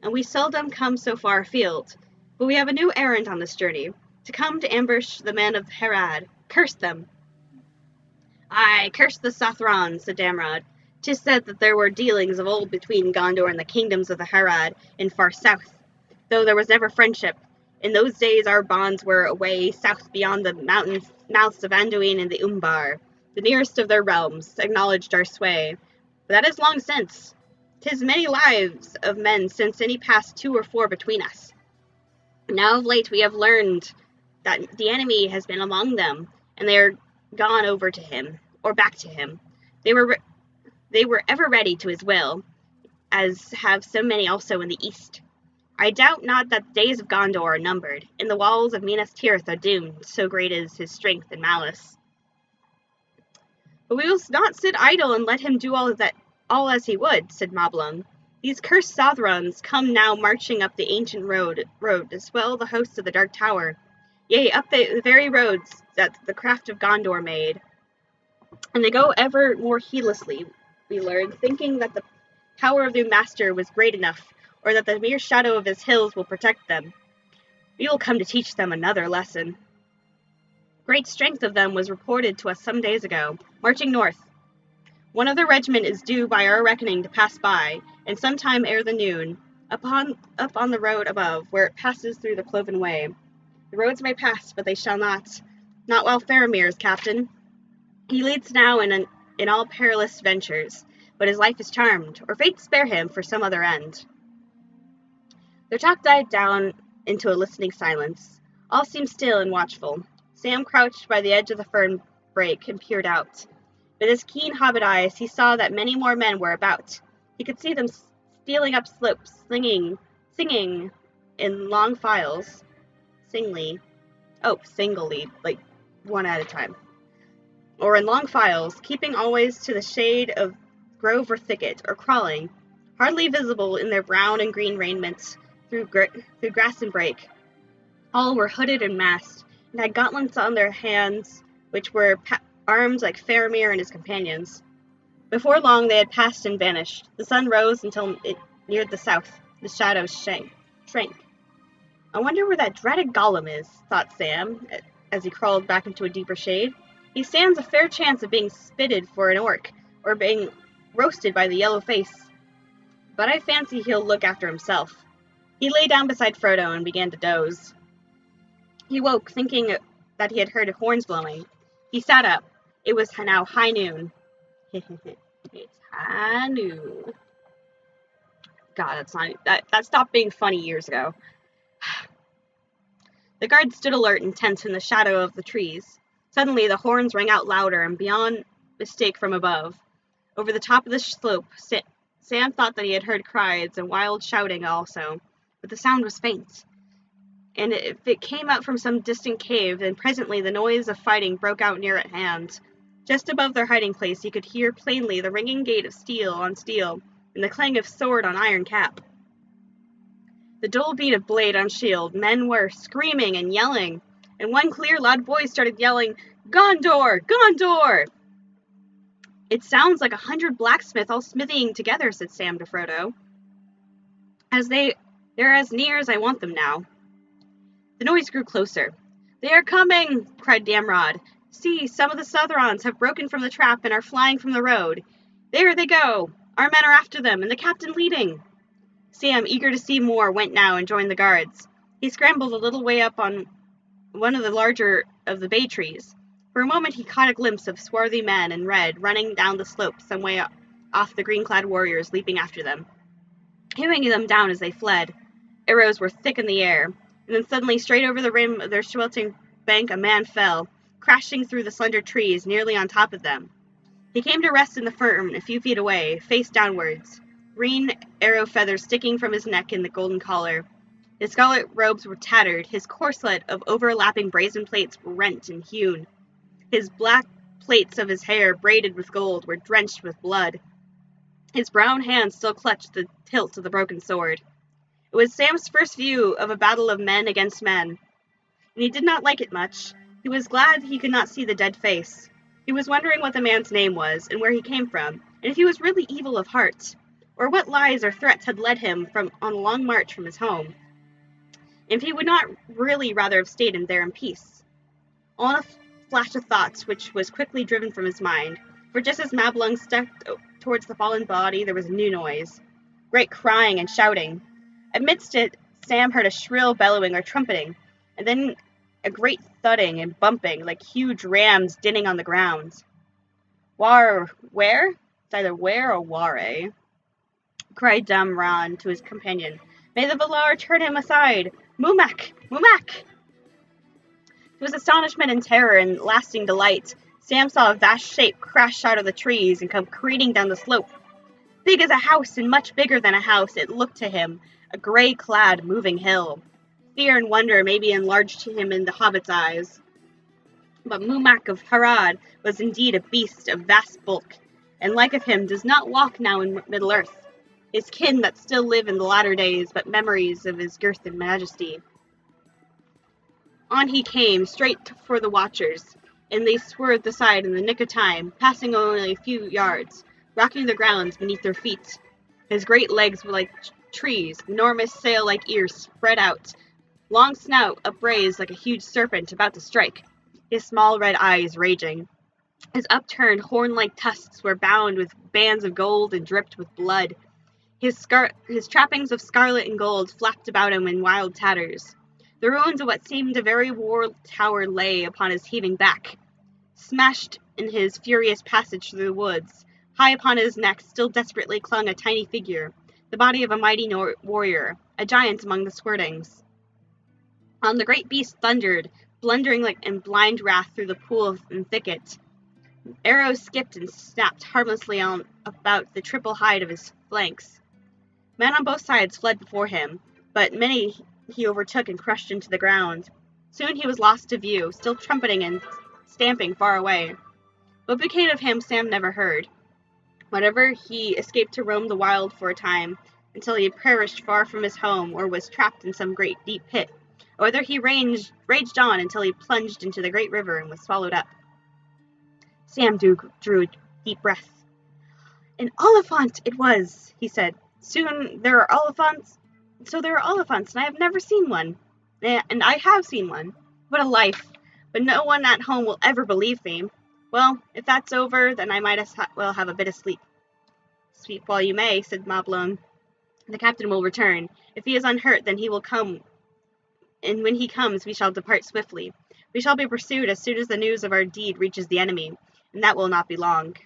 and we seldom come so far afield. But we have a new errand on this journey, to come to ambush the men of Harad. Curse them! Aye, curse the Sothrons, said Damrod. 'Tis said that there were dealings of old between Gondor and the kingdoms of the Harad in far south, though there was never friendship. In those days our bonds were away south beyond the mouths of Anduin and the Umbar, the nearest of their realms, acknowledged our sway. But that is long since. 'Tis many lives of men since any passed 2 or 4 between us. Now of late we have learned that the enemy has been among them, and they are gone over to him, or back to him. They were ever ready to his will, as have so many also in the east. I doubt not that the days of Gondor are numbered, and the walls of Minas Tirith are doomed, so great is his strength and malice. But we will not sit idle and let him do all as he would, said Mablung. These cursed Southrons come now marching up the ancient road to swell the hosts of the Dark Tower, yea, up the very roads that the craft of Gondor made. And they go ever more heedlessly, we learn, thinking that the power of their master was great enough, or that the mere shadow of his hills will protect them. We will come to teach them another lesson. Great strength of them was reported to us some days ago, marching north. One of their regiment is due by our reckoning to pass by, and some time ere the noon, up on the road above, where it passes through the cloven way. The roads may pass, but they shall not while Faramir is captain. He leads now in all perilous ventures, but his life is charmed, or fate spare him for some other end. Their talk died down into a listening silence. All seemed still and watchful. Sam crouched by the edge of the fern brake and peered out. With his keen hobbit eyes, he saw that many more men were about. He could see them stealing up slopes, singing in long files. Singly, like one at a time. Or in long files, keeping always to the shade of grove or thicket, or crawling, hardly visible in their brown and green raiments, through grass and brake. All were hooded and masked, and had gauntlets on their hands, which were armed like Faramir and his companions. Before long they had passed and vanished. The sun rose until it neared the south. The shadows shrank. I wonder where that dreaded Gollum is, thought Sam, as he crawled back into a deeper shade. He stands a fair chance of being spitted for an orc, or being roasted by the yellow face. But I fancy he'll look after himself. He lay down beside Frodo and began to doze. He woke, thinking that he had heard horns blowing. He sat up. It was now high noon. It's high noon. God, that stopped being funny years ago. The guards stood alert and tense in the shadow of the trees. Suddenly the horns rang out louder and beyond mistake from above. Over the top of the slope, Sam thought that he had heard cries and wild shouting also, but the sound was faint. And if it came out from some distant cave, then presently the noise of fighting broke out near at hand. Just above their hiding place he could hear plainly the ringing gait of steel on steel, and the clang of sword on iron cap. The dull beat of blade on shield. Men were screaming and yelling, and one clear, loud voice started yelling, "Gondor! Gondor!" "It sounds like 100 blacksmiths all smithying together," said Sam to Frodo. They're as near as I want them now." The noise grew closer. "They are coming!" cried Damrod. "See, some of the Southrons have broken from the trap and are flying from the road. There they go! Our men are after them, and the captain leading." Sam, eager to see more, went now and joined the guards. He scrambled a little way up on one of the larger of the bay trees. For a moment he caught a glimpse of swarthy men in red running down the slope some way off, the green-clad warriors leaping after them, hewing them down as they fled. Arrows were thick in the air, and then suddenly, straight over the rim of their sweltering bank, a man fell, crashing through the slender trees nearly on top of them. He came to rest in the fern a few feet away, face downwards, green arrow feathers sticking from his neck in the golden collar. His scarlet robes were tattered, his corselet of overlapping brazen plates were rent and hewn. His black plaits of his hair, braided with gold, were drenched with blood. His brown hands still clutched the hilt of the broken sword. It was Sam's first view of a battle of men against men, and he did not like it much. He was glad he could not see the dead face. He was wondering what the man's name was, and where he came from, and if he was really evil of heart, or what lies or threats had led him on a long march from his home, and if he would not really rather have stayed there in peace. All in a flash of thoughts, which was quickly driven from his mind, for just as Mablung stepped towards the fallen body, there was a new noise, great crying and shouting. Amidst it, Sam heard a shrill bellowing or trumpeting, and then a great thudding and bumping, like huge rams dinning on the ground. Where? It's either where or ware. cried Damran to his companion. May the Valar turn him aside! Mumak! Mumak! To his astonishment and terror and lasting delight, Sam saw a vast shape crash out of the trees and come careening down the slope. Big as a house and much bigger than a house, it looked to him, a grey-clad moving hill. Fear and wonder maybe enlarged him in the hobbit's eyes. But Mumak of Harad was indeed a beast of vast bulk, and like of him does not walk now in Middle-earth. His kin that still live in the latter days, but memories of his girth and majesty. On he came, straight for the watchers, and they swerved aside in the nick of time, passing only a few yards, rocking the ground beneath their feet. His great legs were like trees, enormous sail-like ears spread out, long snout upraised like a huge serpent about to strike, his small red eyes raging. His upturned horn-like tusks were bound with bands of gold and dripped with blood. His trappings of scarlet and gold flapped about him in wild tatters. The ruins of what seemed a very war tower lay upon his heaving back. Smashed in his furious passage through the woods, high upon his neck still desperately clung a tiny figure, the body of a mighty warrior, a giant among the Squirtings. On the great beast thundered, blundering like in blind wrath through the pool and thicket. Arrows skipped and snapped harmlessly on about the triple hide of his flanks. Men on both sides fled before him, but many he overtook and crushed into the ground. Soon he was lost to view, still trumpeting and stamping far away. What became of him Sam never heard. Whatever, he escaped to roam the wild for a time, until he perished far from his home or was trapped in some great deep pit, or whether he raged on until he plunged into the great river and was swallowed up. Sam drew a deep breath. An Oliphant it was, he said. Soon there are Oliphants. So there are Oliphants, and I have never seen one. And I have seen one. What a life. But no one at home will ever believe me. Well, if that's over, then I might as well have a bit of sleep. Sleep while you may, said Mablung. The captain will return. If he is unhurt, then he will come. And when he comes, we shall depart swiftly. We shall be pursued as soon as the news of our deed reaches the enemy, and that will not be long.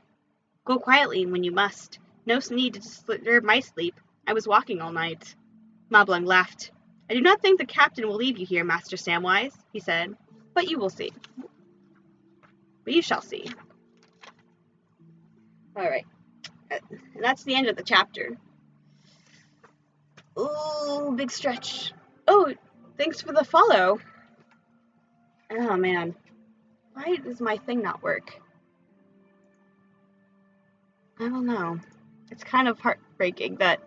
Go quietly when you must. No need to disturb my sleep. I was walking all night. Mablung laughed. I do not think the captain will leave you here, Master Samwise, he said. But you will see. But you shall see. Alright. And that's the end of the chapter. Ooh, big stretch. Oh, thanks for the follow. Oh, man. Why does my thing not work? I don't know. It's kind of heartbreaking that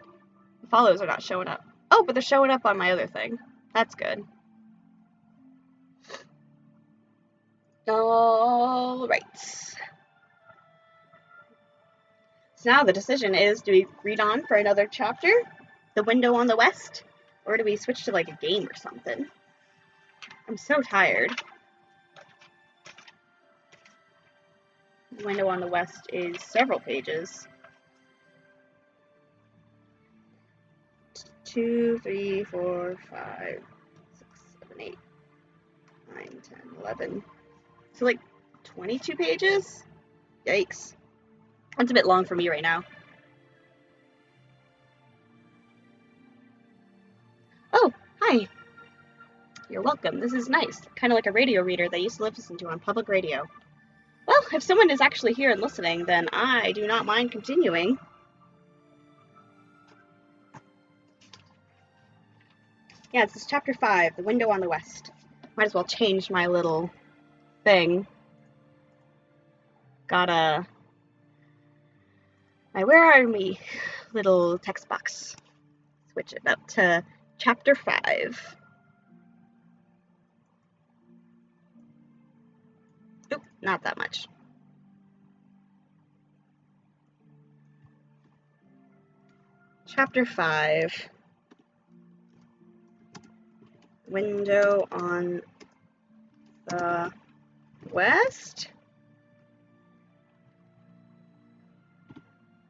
the follows are not showing up. Oh, but they're showing up on my other thing. That's good. Alright. So now the decision is, do we read on for another chapter? The Window on the West? Or do we switch to like a game or something? I'm so tired. The Window on the West is several pages. 2, 3, 4, 5, 6, 7, 8, 9, 10, 11. So like 22 pages? Yikes. That's a bit long for me right now. Oh, hi. You're welcome. This is nice. Kind of like a radio reader that I used to listen to on public radio. Well, if someone is actually here and listening, then I do not mind continuing. Yeah, this is chapter 5, The Window on the West. Might as well change my little thing. Got my Where Are We little text box. Switch it up to chapter 5. Oop, not that much. Chapter 5. Window on the West?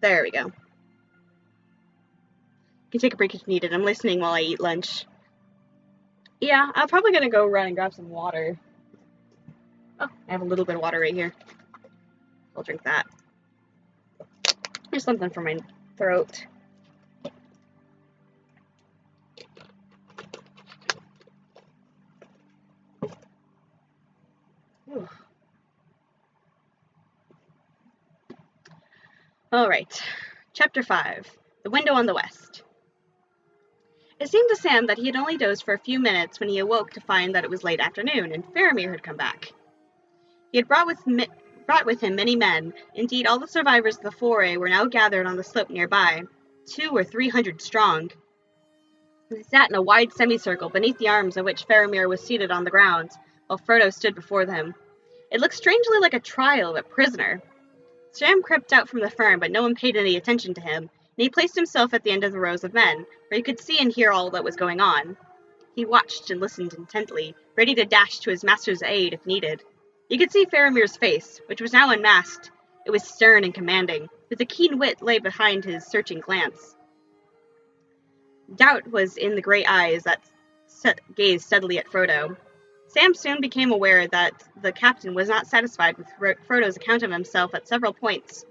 There we go. You can take a break if needed. I'm listening while I eat lunch. Yeah, I'm probably gonna go run and grab some water. Oh, I have a little bit of water right here. I'll drink that. There's something for my throat. Whew. All right. Chapter 5. The Window on the West. It seemed to Sam that he had only dozed for a few minutes when he awoke to find that it was late afternoon, and Faramir had come back. He had brought with him many men. Indeed, all the survivors of the foray were now gathered on the slope nearby, 200 or 300 strong. They sat in a wide semicircle beneath the arms of which Faramir was seated on the ground, while Frodo stood before them. It looked strangely like a trial of a prisoner. Sam crept out from the fern, but no one paid any attention to him, and he placed himself at the end of the rows of men, where he could see and hear all that was going on. He watched and listened intently, ready to dash to his master's aid if needed. You could see Faramir's face, which was now unmasked. It was stern and commanding, with a keen wit lay behind his searching glance. Doubt was in the great eyes that gazed steadily at Frodo. Sam soon became aware that the captain was not satisfied with Frodo's account of himself at several points.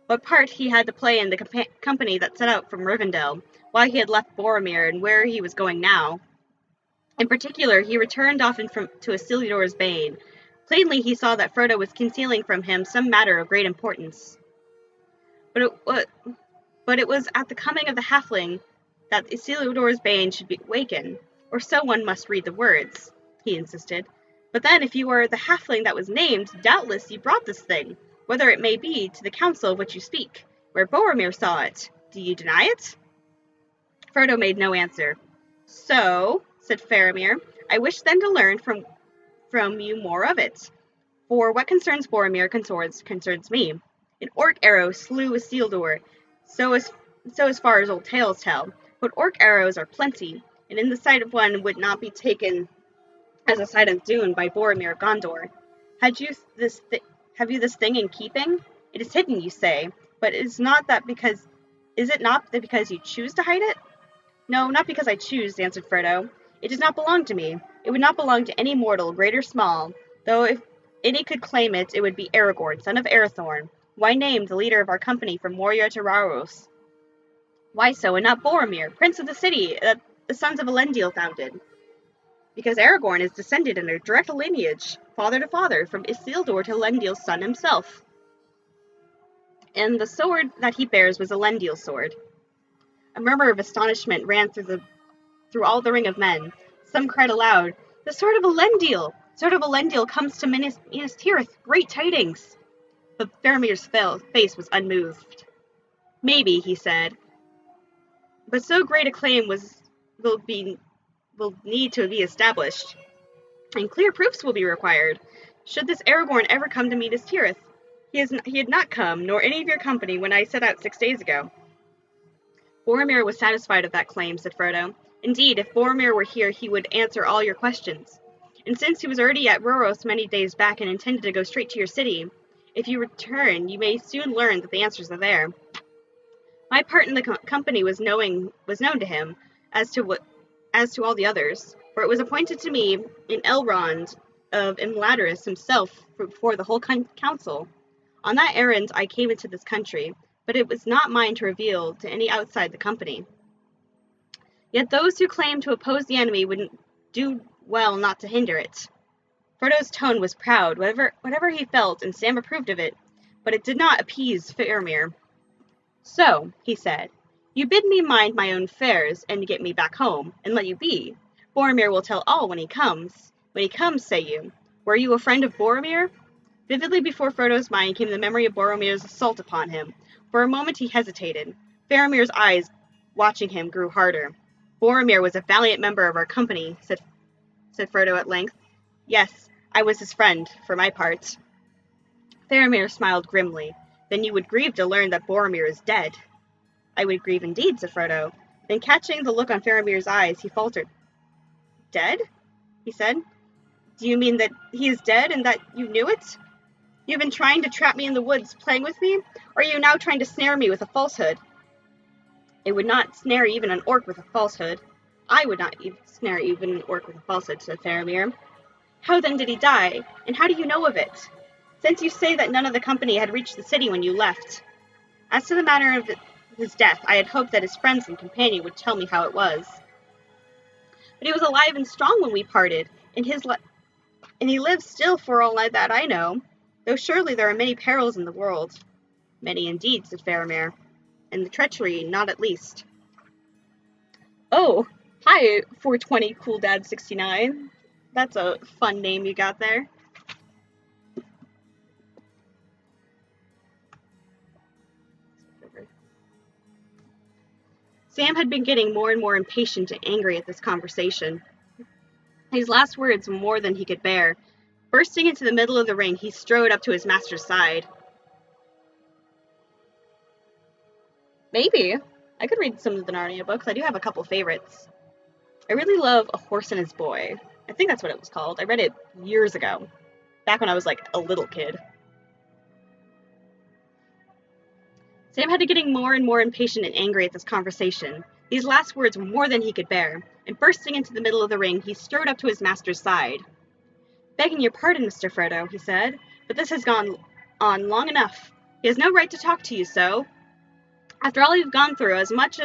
What part he had to play in the company that set out from Rivendell, why he had left Boromir, and where he was going now. In particular, he returned often to Isildur's bane. Plainly he saw that Frodo was concealing from him some matter of great importance. But it was at the coming of the halfling that Isildur's bane should be waken, or so one must read the words, he insisted. But then, if you are the halfling that was named, doubtless you brought this thing, whether it may be, to the council of which you speak, where Boromir saw it. Do you deny it? Frodo made no answer. So, said Faramir, I wish then to learn from you more of it. For what concerns Boromir concerns me. An orc arrow slew Isildur, so as far as old tales tell. But orc arrows are plenty, and in the sight of one would not be taken as a sight of Dune by Boromir of Gondor. Have you this thing in keeping? It is hidden, you say, but is it not that because you choose to hide it? No, not because I choose, answered Frodo. It does not belong to me. It would not belong to any mortal, great or small, though if any could claim it, it would be Aragorn, son of Arathorn. Why named the leader of our company from Moria to Rauros? Why so, and not Boromir, prince of the city that the sons of Elendil founded? Because Aragorn is descended in a direct lineage, father to father, from Isildur to Elendil's son himself. And the sword that he bears was Elendil's sword. A murmur of astonishment ran through all the ring of men. Some cried aloud, The sword of Elendil! The sword of Elendil comes to Minas Tirith! Great tidings! But Faramir's face was unmoved. Maybe, he said, but so great a claim will need to be established, and clear proofs will be required. Should this Aragorn ever come to Minas Tirith? He had not come, nor any of your company, when I set out 6 days ago. Boromir was satisfied of that claim, said Frodo. Indeed, if Boromir were here, he would answer all your questions. And since he was already at Rauros many days back and intended to go straight to your city, if you return, you may soon learn that the answers are there. My part in the company was known to him, as to all the others, for it was appointed to me in Elrond of Imladris himself before the whole council. On that errand I came into this country, but it was not mine to reveal to any outside the company. Yet those who claimed to oppose the enemy would do well not to hinder it. Frodo's tone was proud, whatever he felt, and Sam approved of it, but it did not appease Faramir. So, he said, you bid me mind my own affairs and get me back home, and let you be. Boromir will tell all when he comes. When he comes, say you. Were you a friend of Boromir? Vividly before Frodo's mind came the memory of Boromir's assault upon him. For a moment he hesitated. Faramir's eyes, watching him, grew harder. Boromir was a valiant member of our company, said Frodo at length. Yes, I was his friend, for my part. Faramir smiled grimly. Then you would grieve to learn that Boromir is dead. I would grieve indeed, said Frodo. Then catching the look on Faramir's eyes, he faltered. Dead? He said. Do you mean that he is dead and that you knew it? You have been trying to trap me in the woods, playing with me? Or are you now trying to snare me with a falsehood? It would not snare even an orc with a falsehood. I would not snare even an orc with a falsehood, said Faramir. How then did he die, and how do you know of it? Since you say that none of the company had reached the city when you left. As to the matter of his death, I had hoped that his friends and companion would tell me how it was. But he was alive and strong when we parted, and his And he lives still for all that I know, though surely there are many perils in the world. Many indeed, said Faramir, and the treachery not at least. Oh, hi, 420 Cool Dad 69. That's a fun name you got there. Sam had been getting more and more impatient and angry at this conversation. His last words were more than he could bear. Bursting into the middle of the ring, he strode up to his master's side. Maybe. I could read some of the Narnia books. I do have a couple favorites. I really love A Horse and His Boy. I think that's what it was called. I read it years ago, back when I was like a little kid. Sam had to getting more and more impatient and angry at this conversation. These last words were more than he could bear, and bursting into the middle of the ring, he strode up to his master's side. Begging your pardon, Mr. Frodo, he said, but this has gone on long enough. He has no right to talk to you so. After all you've gone through, as much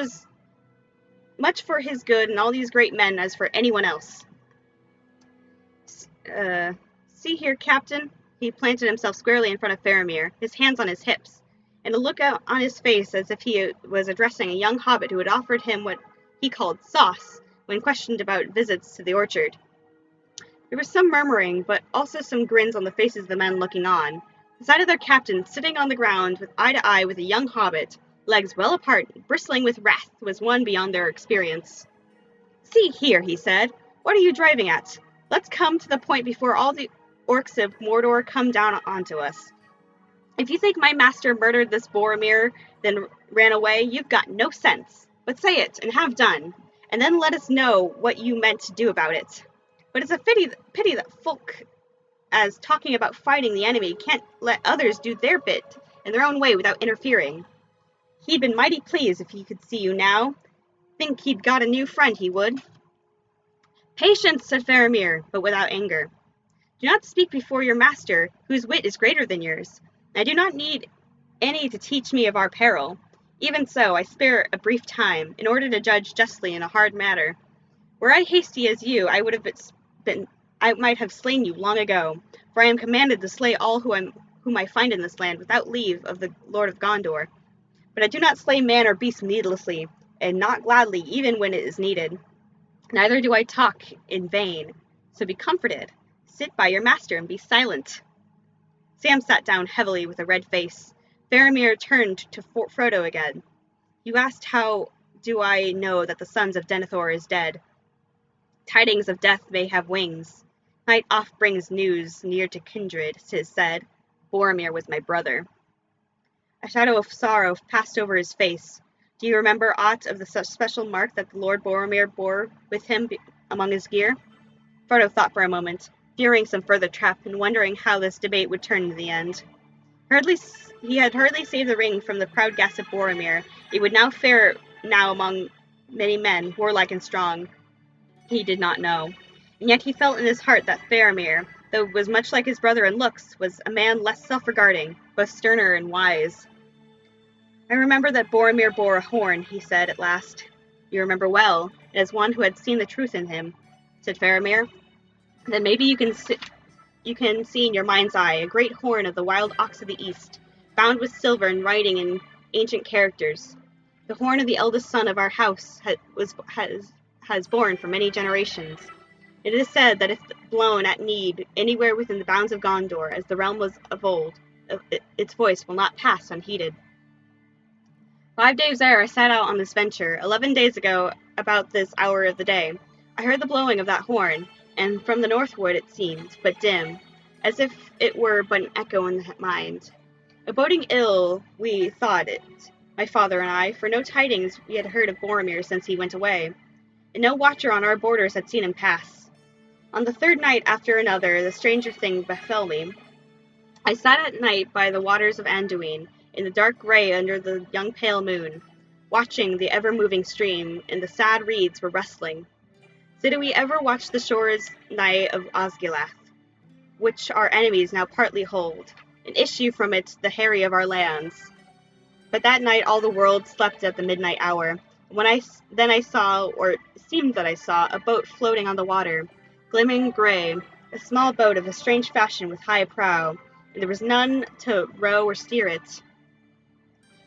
for his good and all these great men as for anyone else. See here, Captain. He planted himself squarely in front of Faramir, his hands on his hips, and a look out on his face as if he was addressing a young hobbit who had offered him what he called sauce when questioned about visits to the orchard. There was some murmuring, but also some grins on the faces of the men looking on. The sight of their captain sitting on the ground with eye to eye with a young hobbit, legs well apart, bristling with wrath, was one beyond their experience. See here, he said, what are you driving at? Let's come to the point before all the orcs of Mordor come down onto us. If you think my master murdered this Boromir, then ran away, you've got no sense. But say it, and have done, and then let us know what you meant to do about it. But it's a pity that folk, as talking about fighting the enemy, can't let others do their bit in their own way without interfering. He'd been mighty pleased if he could see you now. Think he'd got a new friend, he would. Patience, said Faramir, but without anger. Do not speak before your master, whose wit is greater than yours. I do not need any to teach me of our peril. Even so, I spare a brief time, in order to judge justly in a hard matter. Were I hasty as you, I might have slain you long ago, for I am commanded to slay all whom I find in this land without leave of the Lord of Gondor. But I do not slay man or beast needlessly, and not gladly, even when it is needed. Neither do I talk in vain. So be comforted. Sit by your master and be silent. Sam sat down heavily with a red face. Faramir turned to Frodo again. You asked how do I know that the sons of Denethor is dead? Tidings of death may have wings. Night oft brings news near to kindred, 'tis said. Boromir was my brother. A shadow of sorrow passed over his face. Do you remember aught of the such special mark that the Lord Boromir bore with him among his gear? Frodo thought for a moment, fearing some further trap and wondering how this debate would turn in the end. He had hardly saved the ring from the proud guest of Boromir. It would now fare among many men, warlike and strong. He did not know. And yet he felt in his heart that Faramir, though was much like his brother in looks, was a man less self-regarding, both sterner and wise. I remember that Boromir bore a horn, he said at last. You remember well, and as one who had seen the truth in him, said Faramir. Then maybe you can see in your mind's eye a great horn of the wild ox of the east, bound with silver and writing in ancient characters. The horn of the eldest son of our house has borne for many generations. It is said that if blown at need anywhere within the bounds of Gondor, as the realm was of old, its voice will not pass unheeded. 5 days ere I set out on this venture, 11 days ago, about this hour of the day, I heard the blowing of that horn, and from the northward it seemed, but dim, as if it were but an echo in the mind. A boding ill, we thought it, my father and I, for no tidings we had heard of Boromir since he went away, and no watcher on our borders had seen him pass. On the third night after another, the stranger thing befell me. I sat at night by the waters of Anduin, in the dark grey under the young pale moon, watching the ever-moving stream, and the sad reeds were rustling. So did we ever watch the shores nigh of Osgiliath, which our enemies now partly hold, and issue from it the harry of our lands. But that night all the world slept at the midnight hour. Then I saw, or it seemed that I saw, a boat floating on the water, glimmering grey, a small boat of a strange fashion with high prow, and there was none to row or steer it.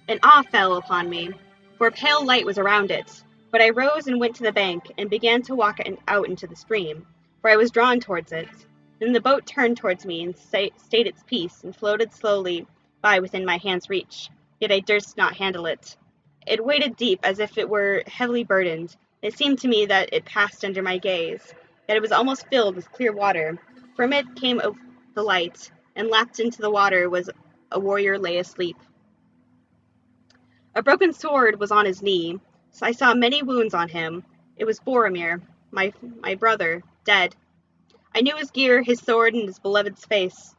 An awe fell upon me, for a pale light was around it, but I rose and went to the bank, and began to walk out into the stream, for I was drawn towards it. Then the boat turned towards me and stayed its peace, and floated slowly by within my hand's reach, yet I durst not handle it. It waded deep as if it were heavily burdened. It seemed to me that it passed under my gaze, that it was almost filled with clear water. From it came the light, and lapped into the water was a warrior lay asleep. A broken sword was on his knee. So I saw many wounds on him. It was Boromir, my brother, dead. I knew his gear, his sword, and his beloved's face.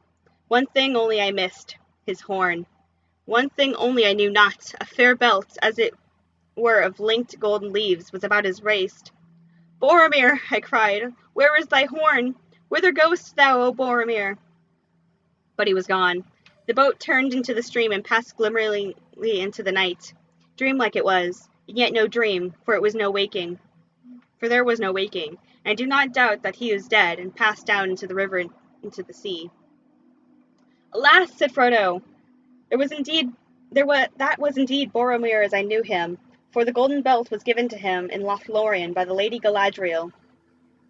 One thing only I missed, his horn. One thing only I knew not, a fair belt, as it were of linked golden leaves, was about his waist. Boromir, I cried, where is thy horn? Whither goest thou, O Boromir? But he was gone. The boat turned into the stream and passed glimmeringly into the night. Dreamlike it was, and yet no dream, for there was no waking, and I do not doubt that he was dead, and passed down into the river into the sea. Alas, said Frodo, that was indeed Boromir as I knew him, for the golden belt was given to him in Lothlorien by the Lady Galadriel.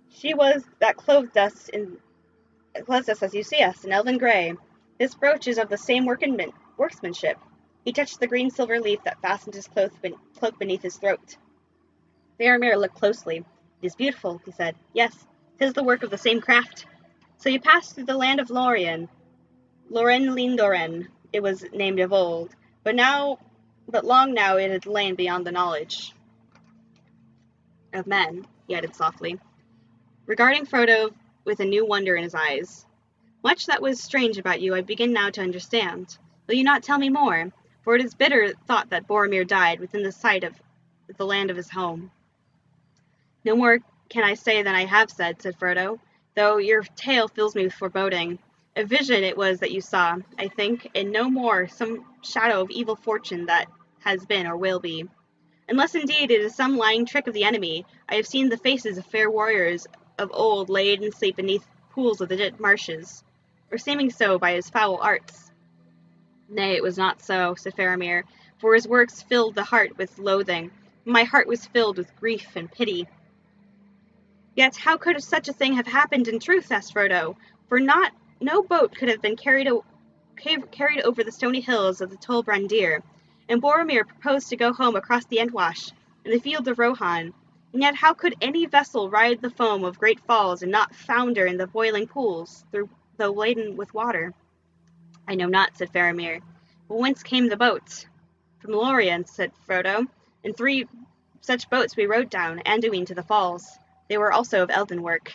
She was that clothed us as you see us, in elven grey. This brooch is of the same workmanship. He touched the green silver leaf that fastened his cloak beneath his throat. Faramir looked closely. It is beautiful, he said. Yes, 'tis the work of the same craft. So you passed through the land of Lorien. Loren it was named of old, but long now it had lain beyond the knowledge of men, he added softly, regarding Frodo with a new wonder in his eyes. Much that was strange about you I begin now to understand. Will you not tell me more? For it is bitter thought that Boromir died within the sight of the land of his home. No more can I say than I have said, said Frodo, though your tale fills me with foreboding. A vision it was that you saw, I think, and no more some shadow of evil fortune that has been or will be. Unless indeed it is some lying trick of the enemy, I have seen the faces of fair warriors of old laid in sleep beneath pools of the dead marshes, or seeming so by his foul arts. Nay, it was not so, said Faramir, for his works filled the heart with loathing. My heart was filled with grief and pity. Yet how could such a thing have happened in truth, asked Frodo, for no boat could have been carried over the stony hills of the Tol Brandir, and Boromir proposed to go home across the Entwash, in the fields of Rohan, and yet how could any vessel ride the foam of great falls and not founder in the boiling pools, though laden with water? I know not, said Faramir, but whence came the boats? From Lorien, said Frodo, and 3 such boats we rowed down, Anduin to the falls. They were also of elven work.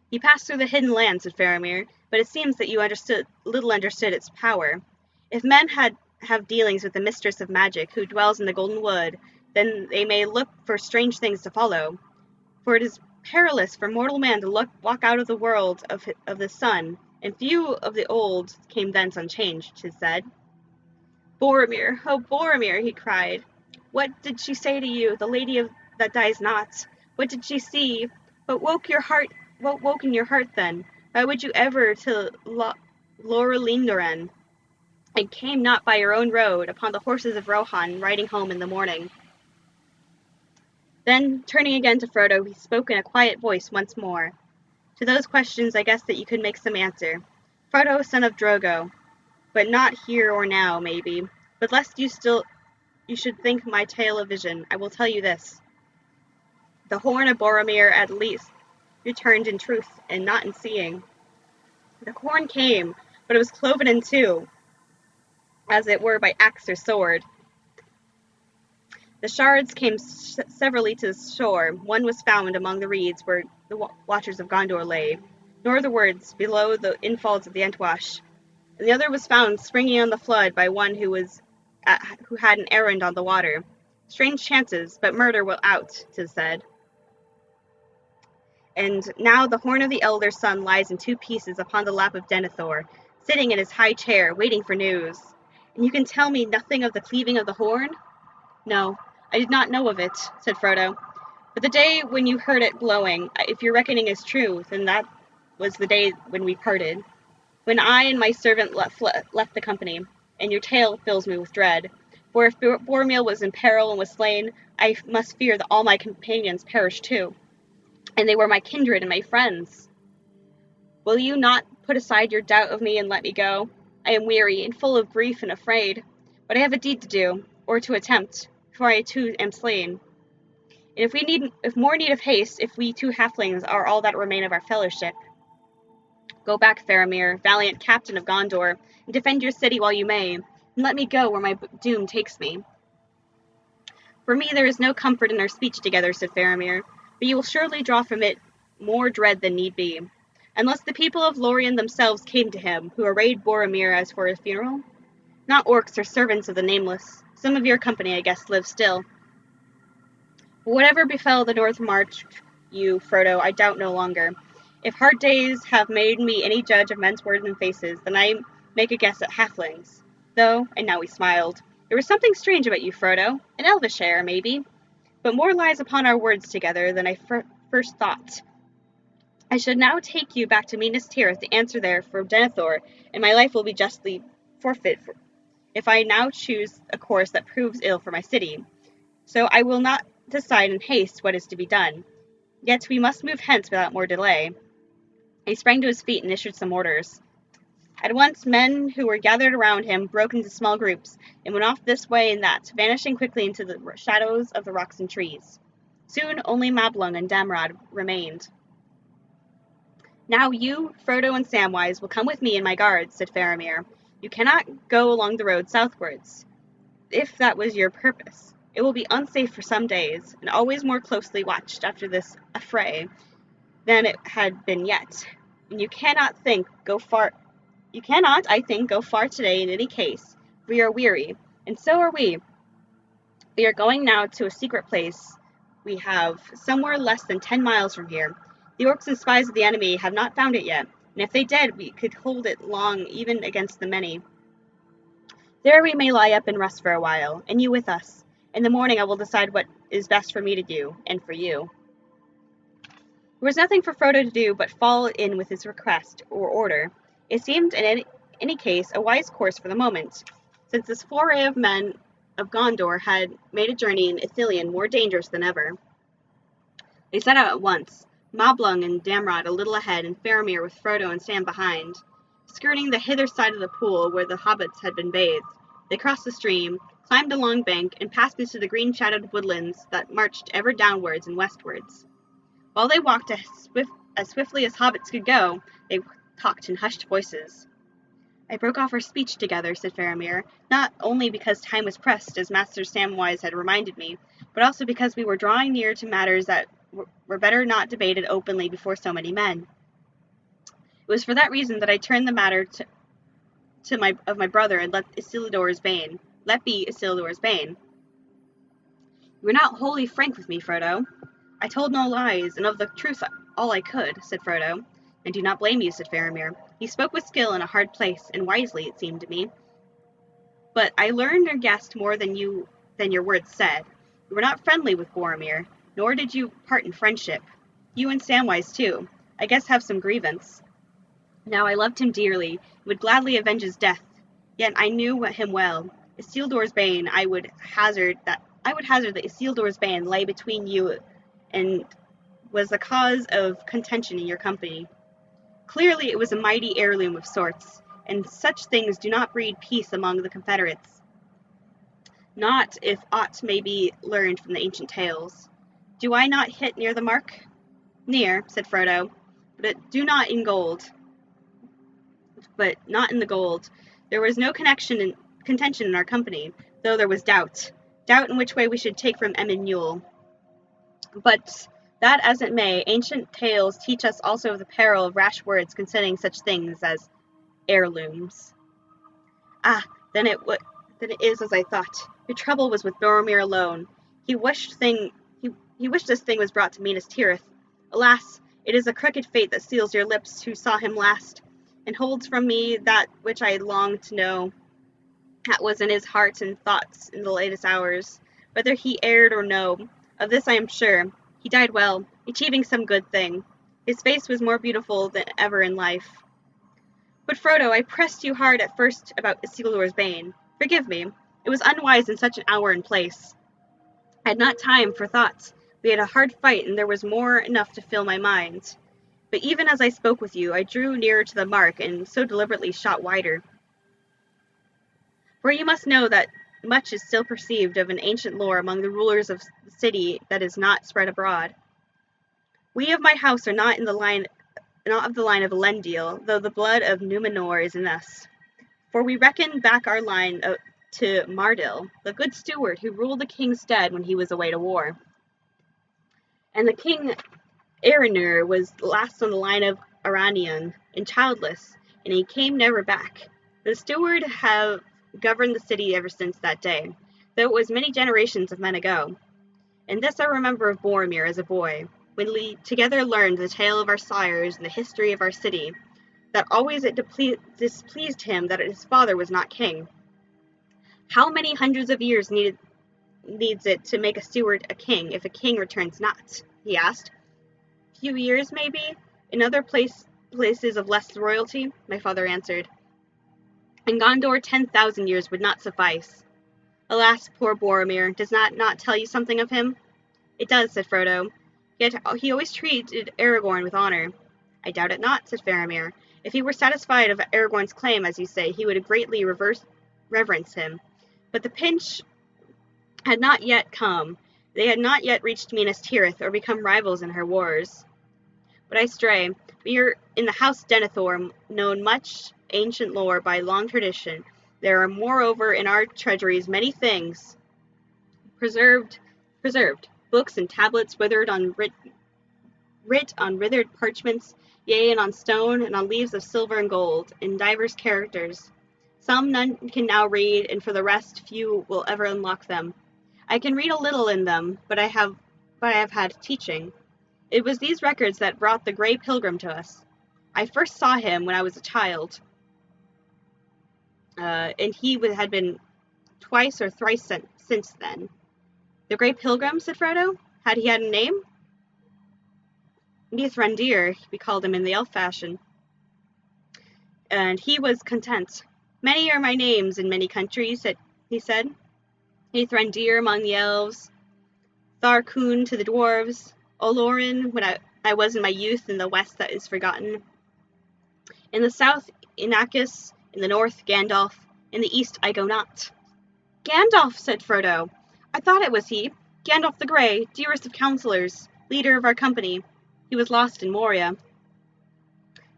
You passed through the hidden land, said Faramir, but it seems that you little understood its power. If men have dealings with the mistress of magic, who dwells in the golden wood, then they may look for strange things to follow. For it is perilous for mortal man to walk out of the world of the sun, and few of the old came thence unchanged, 'tis said. Boromir, oh Boromir, he cried, what did she say to you, the lady that dies not? What did she see? What woke in your heart then? Why would you ever to Lorelindorren, and came not by your own road, upon the horses of Rohan, riding home in the morning? Then, turning again to Frodo, he spoke in a quiet voice once more. To those questions I guess that you could make some answer. Frodo, son of Drogo, but not here or now, maybe. But lest you should think my tale a vision, I will tell you this. The horn of Boromir at least returned in truth, and not in seeing. The horn came, but it was cloven in two, as it were by axe or sword. The shards came severally to the shore. One was found among the reeds where the watchers of Gondor lay, northwards below the infalls of the Entwash, and the other was found springing on the flood by one who had an errand on the water. Strange chances, but murder will out, 'tis said. And now the horn of the elder son lies in 2 pieces upon the lap of Denethor, sitting in his high chair, waiting for news. And you can tell me nothing of the cleaving of the horn? No, I did not know of it, said Frodo. But the day when you heard it blowing, if your reckoning is true, then was the day when we parted, when I and my servant left the company, and your tale fills me with dread. For if Boromir was in peril and was slain, I must fear that all my companions perished too, and they were my kindred and my friends. Will you not put aside your doubt of me and let me go? I am weary and full of grief and afraid, but I have a deed to do, or to attempt, before I too am slain. And if more need of haste, if we 2 halflings are all that remain of our fellowship. Go back, Faramir, valiant captain of Gondor, and defend your city while you may, and let me go where my doom takes me. For me there is no comfort in our speech together, said Faramir, but you will surely draw from it more dread than need be. Unless the people of Lorien themselves came to him, who arrayed Boromir as for a funeral? Not orcs or servants of the Nameless. Some of your company, I guess, live still. But whatever befell the north march you, Frodo, I doubt no longer. If hard days have made me any judge of men's words and faces, then I make a guess at halflings. Though, and now he smiled, there was something strange about you, Frodo. An elvish air, maybe. But more lies upon our words together than I first thought. I should now take you back to Minas Tirith to answer there for Denethor, and my life will be justly forfeit if I now choose a course that proves ill for my city. So I will not decide in haste what is to be done. Yet we must move hence without more delay. He sprang to his feet and issued some orders. At once men who were gathered around him broke into small groups, and went off this way and that, vanishing quickly into the shadows of the rocks and trees. Soon only Mablung and Damrod remained. Now you, Frodo, and Samwise will come with me and my guards, said Faramir. You cannot go along the road southwards, if that was your purpose. It will be unsafe for some days, and always more closely watched after this affray than it had been yet. And you cannot, I think, go far today in any case, for you are weary, and so are we. We are going now to a secret place we have, somewhere less than 10 miles from here. The orcs and spies of the enemy have not found it yet, and if they did, we could hold it long even against the many. There we may lie up and rest for a while, and you with us. In the morning I will decide what is best for me to do, and for you. There was nothing for Frodo to do but fall in with his request, or order. It seemed, in any case, a wise course for the moment, since this foray of men of Gondor had made a journey in Ithilien more dangerous than ever. They set out at once, Mablung and Damrod a little ahead, and Faramir with Frodo and Sam behind. Skirting the hither side of the pool where the hobbits had been bathed, they crossed the stream, climbed a long bank, and passed into the green-shadowed woodlands that marched ever downwards and westwards. While they walked as swiftly as hobbits could go, they talked in hushed voices. I broke off our speech together, said Faramir, not only because time was pressed, as Master Samwise had reminded me, but also because we were drawing near to matters that were better not debated openly before so many men. It was for that reason that I turned the matter of my brother and let be Isildur's bane. You were not wholly frank with me, Frodo. I told no lies, and of the truth all I could, said Frodo. I do not blame you, said Faramir. He spoke with skill in a hard place, and wisely, it seemed to me. But I learned or guessed more than your words said. You were not friendly with Boromir, nor did you part in friendship. You and Samwise, too, I guess have some grievance. Now I loved him dearly, and would gladly avenge his death. Yet I knew him well. Isildur's bane, I would hazard that Isildur's bane lay between you and was the cause of contention in your company. Clearly it was a mighty heirloom of sorts, and such things do not breed peace among the Confederates. Not if aught may be learned from the ancient tales. Do I not hit near the mark? Near, said Frodo, but not in the gold. There was no contention in our company, though there was doubt in which way we should take from Emyn But that as it may, ancient tales teach us also of the peril of rash words concerning such things as heirlooms. Ah, then it is as I thought. Your trouble was with Boromir alone. He wished this thing was brought to Minas Tirith. Alas, it is a crooked fate that seals your lips who saw him last, and holds from me that which I longed to know, that was in his heart and thoughts in the latest hours. Whether he erred or no, of this I am sure. He died well, achieving some good thing. His face was more beautiful than ever in life. But Frodo, I pressed you hard at first about Isildur's bane. Forgive me. It was unwise in such an hour and place. I had not time for thoughts. We had a hard fight, and there was more enough to fill my mind. But even as I spoke with you, I drew nearer to the mark, and so deliberately shot wider. For you must know that much is still perceived of an ancient lore among the rulers of the city that is not spread abroad. We of my house are not of the line of Elendil, though the blood of Numenor is in us. For we reckon back our line to Mardil, the good steward who ruled the king's stead when he was away to war. And the king Erenur was last on the line of Aranion, and childless, and he came never back. The steward have governed the city ever since that day, though it was many generations of men ago. And this I remember of Boromir as a boy, when we together learned the tale of our sires and the history of our city, that always it displeased him that his father was not king. How many hundreds of years needs it to make a steward a king if a king returns not? He asked. Few years, maybe, in other places of less royalty, my father answered. In Gondor 10,000 years would not suffice. Alas, poor Boromir, does that not tell you something of him? It does, said Frodo. Yet he always treated Aragorn with honor. I doubt it not, said Faramir. If he were satisfied of Aragorn's claim, as you say, he would greatly reverence him. But the pinch had not yet come. They had not yet reached Minas Tirith or become rivals in her wars. But I stray. We are in the House Denethor, known much ancient lore by long tradition. There are moreover in our treasuries many things preserved, books and tablets writ on withered parchments, yea, and on stone, and on leaves of silver and gold, in divers characters. Some none can now read, and for the rest few will ever unlock them. I can read a little in them, but I have had teaching. It was these records that brought the Grey Pilgrim to us. I first saw him when I was a child, and he had been twice or thrice since then. The Grey Pilgrim, said Frodo? Had he had a name? Mithrandir, we called him in the elf fashion. And he was content. Many are my names in many countries, he said. Mithrandir among the elves, Tharkun to the dwarves, Olorin when I was in my youth in the west that is forgotten. In the south, Inachus, in the north, Gandalf, in the east, I go not. Gandalf, said Frodo. I thought it was he. Gandalf the Grey, dearest of counselors, leader of our company. He was lost in Moria.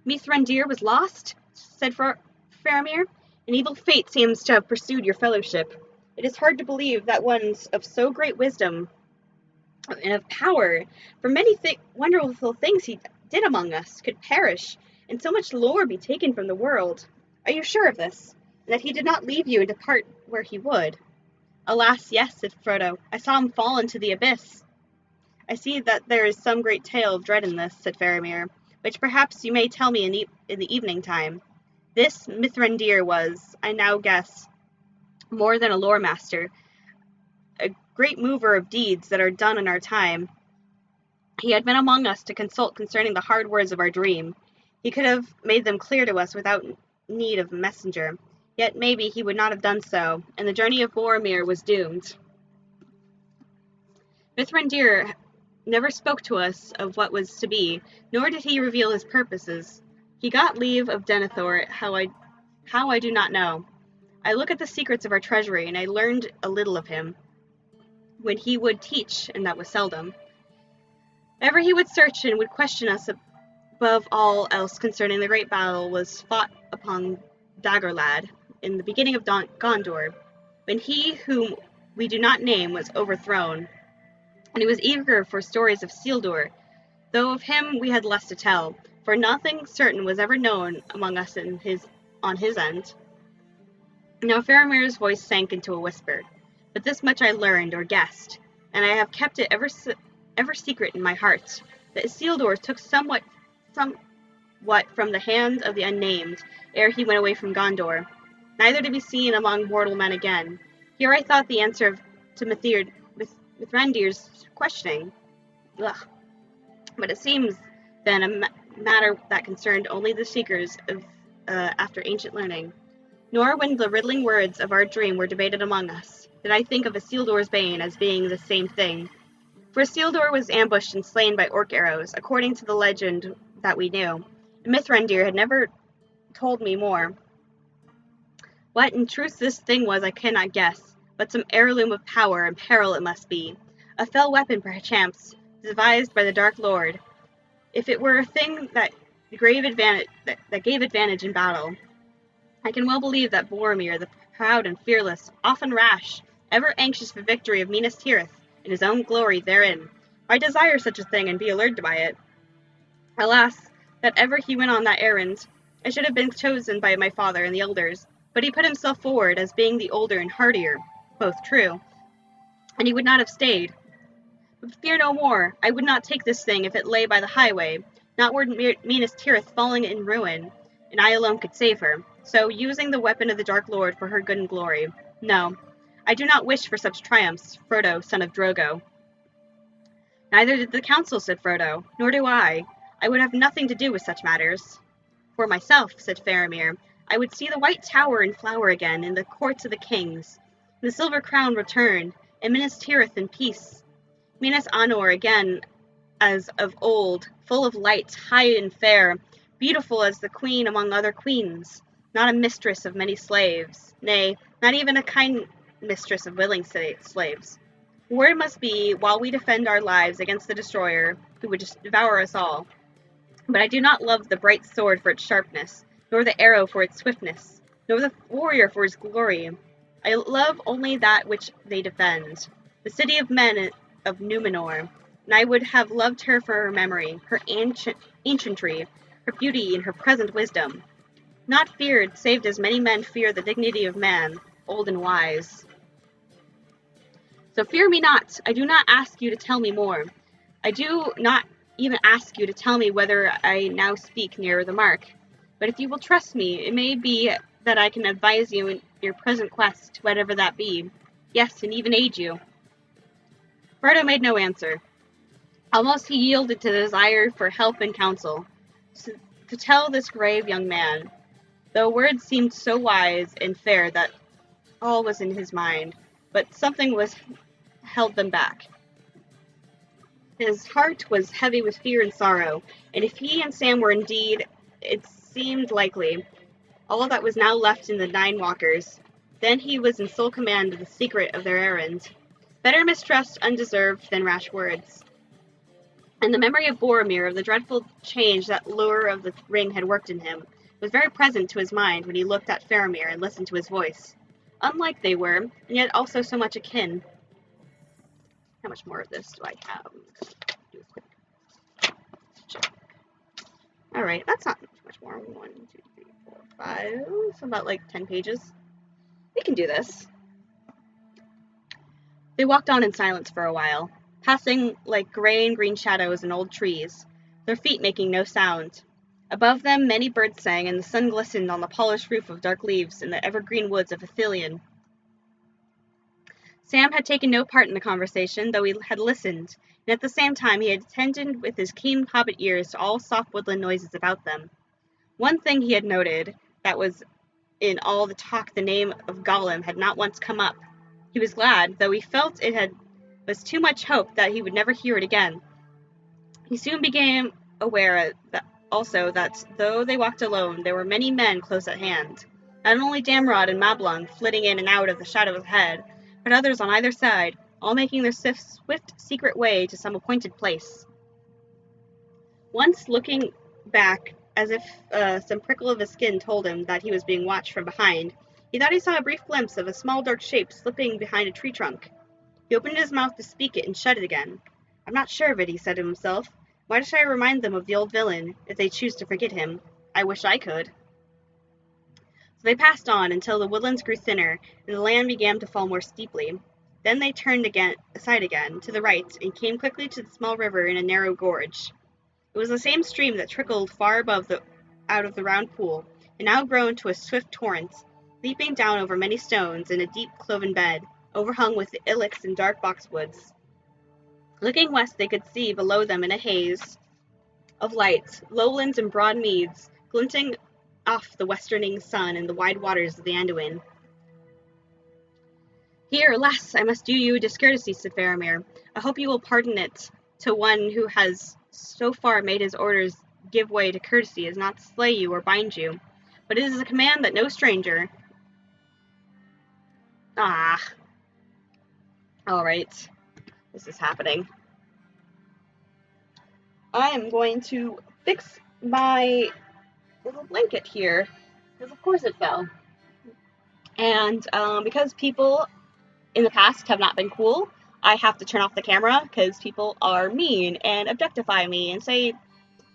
Mithrandir was lost, said Faramir. An evil fate seems to have pursued your fellowship. It is hard to believe that one of so great wisdom and of power, for many wonderful things he did among us, could perish, and so much lore be taken from the world. Are you sure of this, and that he did not leave you and depart where he would? Alas, yes, said Frodo. I saw him fall into the abyss. I see that there is some great tale of dread in this, said Faramir, which perhaps you may tell me in the evening time. This Mithrandir was, I now guess, more than a lore master, a great mover of deeds that are done in our time. He had been among us to consult concerning the hard words of our dream. He could have made them clear to us without need of a messenger. Yet maybe he would not have done so, and the journey of Boromir was doomed. Mithrandir never spoke to us of what was to be, nor did he reveal his purposes. He got leave of Denethor, how I do not know. I look at the secrets of our treasury, and I learned a little of him. When he would teach, and that was seldom. Ever he would search and would question us above all else concerning the great battle was fought upon Dagorlad in the beginning of Gondor, when he whom we do not name was overthrown, and he was eager for stories of Isildur, though of him we had less to tell, for nothing certain was ever known among us on his end. Now Faramir's voice sank into a whisper, but this much I learned or guessed, and I have kept it ever secret in my heart, that Isildur took somewhat from the hand of the unnamed, ere he went away from Gondor, neither to be seen among mortal men again. Here I thought the answer to Mithrandir's questioning. Ugh. But it seems than a matter that concerned only the seekers of after ancient learning. Nor when the riddling words of our dream were debated among us, did I think of Isildur's bane as being the same thing. For Isildur was ambushed and slain by orc arrows, according to the legend that we knew. And Mithrandir had never told me more. What in truth this thing was I cannot guess, but some heirloom of power and peril it must be. A fell weapon, perchance, devised by the Dark Lord. If it were a thing that gave advantage in battle, I can well believe that Boromir, the proud and fearless, often rash, ever anxious for victory of Minas Tirith, and his own glory therein, might desire such a thing and be allured by it. Alas, that ever he went on that errand! I should have been chosen by my father and the elders, but he put himself forward as being the older and hardier, both true, and he would not have stayed. But fear no more, I would not take this thing if it lay by the highway, not were Minas Tirith falling in ruin, and I alone could save her. So, using the weapon of the Dark Lord for her good and glory. No, I do not wish for such triumphs, Frodo, son of Drogo. Neither did the council, said Frodo, nor do I. I would have nothing to do with such matters. For myself, said Faramir, I would see the White Tower in flower again in the courts of the kings, and the silver crown return, and Minas Tirith in peace. Minas Anor again as of old, full of light, high and fair, beautiful as the queen among other queens, not a mistress of many slaves, nay, not even a kind mistress of willing slaves. War it must be while we defend our lives against the destroyer, who would devour us all. But I do not love the bright sword for its sharpness, nor the arrow for its swiftness, nor the warrior for his glory. I love only that which they defend, the city of men of Numenor, and I would have loved her for her memory, her ancientry, her beauty, and her present wisdom. Not feared, save as many men fear the dignity of man, old and wise. So fear me not, I do not ask you to tell me more. I do not even ask you to tell me whether I now speak nearer the mark. But if you will trust me, it may be that I can advise you in your present quest, whatever that be. Yes, and even aid you. Frodo made no answer. Almost he yielded to the desire for help and counsel, to tell this grave young man, though words seemed so wise and fair that all was in his mind, but something was held them back. His heart was heavy with fear and sorrow, and if he and Sam were indeed, it seemed likely, all that was now left in the Nine Walkers, then he was in sole command of the secret of their errand. Better mistrust undeserved than rash words. And the memory of Boromir, of the dreadful change that lure of the ring had worked in him, was very present to his mind when he looked at Faramir and listened to his voice. Unlike they were, and yet also so much akin. How much more of this do I have? Do a quick check. Alright, that's not much more. 1, 2, 3, 4, 5. So about like 10 pages. We can do this. They walked on in silence for a while, passing like gray and green shadows in old trees, their feet making no sound. Above them many birds sang, and the sun glistened on the polished roof of dark leaves in the evergreen woods of Ithilien. Sam had taken no part in the conversation, though he had listened, and at the same time he had attended with his keen hobbit ears to all soft woodland noises about them. One thing he had noted, that was in all the talk the name of Gollum had not once come up. He was glad, though he felt it was too much hope that he would never hear it again. He soon became aware that though they walked alone, there were many men close at hand. Not only Damrod and Mablung flitting in and out of the shadow ahead, but others on either side, all making their swift, secret way to some appointed place. Once looking back, as if some prickle of his skin told him that he was being watched from behind, he thought he saw a brief glimpse of a small dark shape slipping behind a tree trunk. He opened his mouth to speak it and shut it again. I'm not sure of it, he said to himself. Why should I remind them of the old villain, if they choose to forget him? I wish I could. So they passed on until the woodlands grew thinner, and the land began to fall more steeply. Then they turned aside again, to the right, and came quickly to the small river in a narrow gorge. It was the same stream that trickled far out of the round pool, and now grown to a swift torrent, leaping down over many stones in a deep cloven bed, overhung with the ilex and dark boxwoods. Looking west, they could see below them in a haze of lights, lowlands and broad meads, glinting off the westerning sun and the wide waters of the Anduin. Here, alas, I must do you a discourtesy, said Faramir. I hope you will pardon it to one who has so far made his orders give way to courtesy as not to slay you or bind you. But it is a command that no stranger... Ah. Alright. This is happening. I am going to fix my little blanket here, because of course it fell. And because people in the past have not been cool, I have to turn off the camera because people are mean and objectify me and say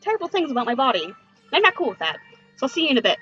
terrible things about my body. And I'm not cool with that. So I'll see you in a bit.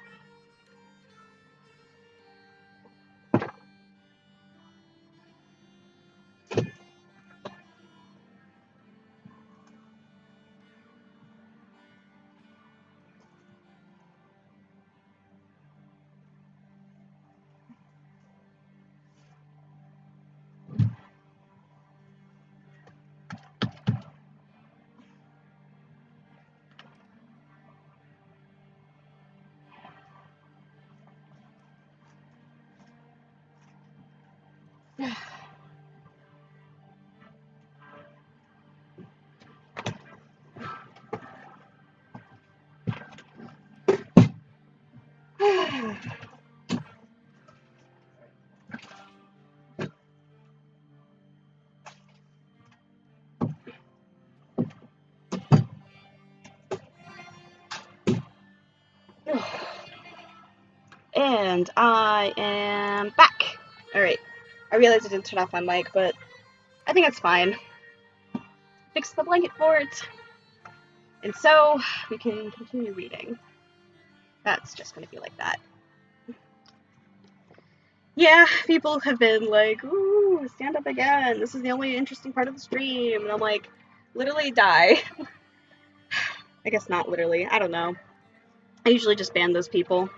And I am back. Alright. I realized I didn't turn off my mic, but I think it's fine. Fix the blanket for it. And so we can continue reading. That's just going to be like that. Yeah, people have been like, ooh, stand up again. This is the only interesting part of the stream. And I'm like, literally die. I guess not literally. I don't know. I usually just ban those people.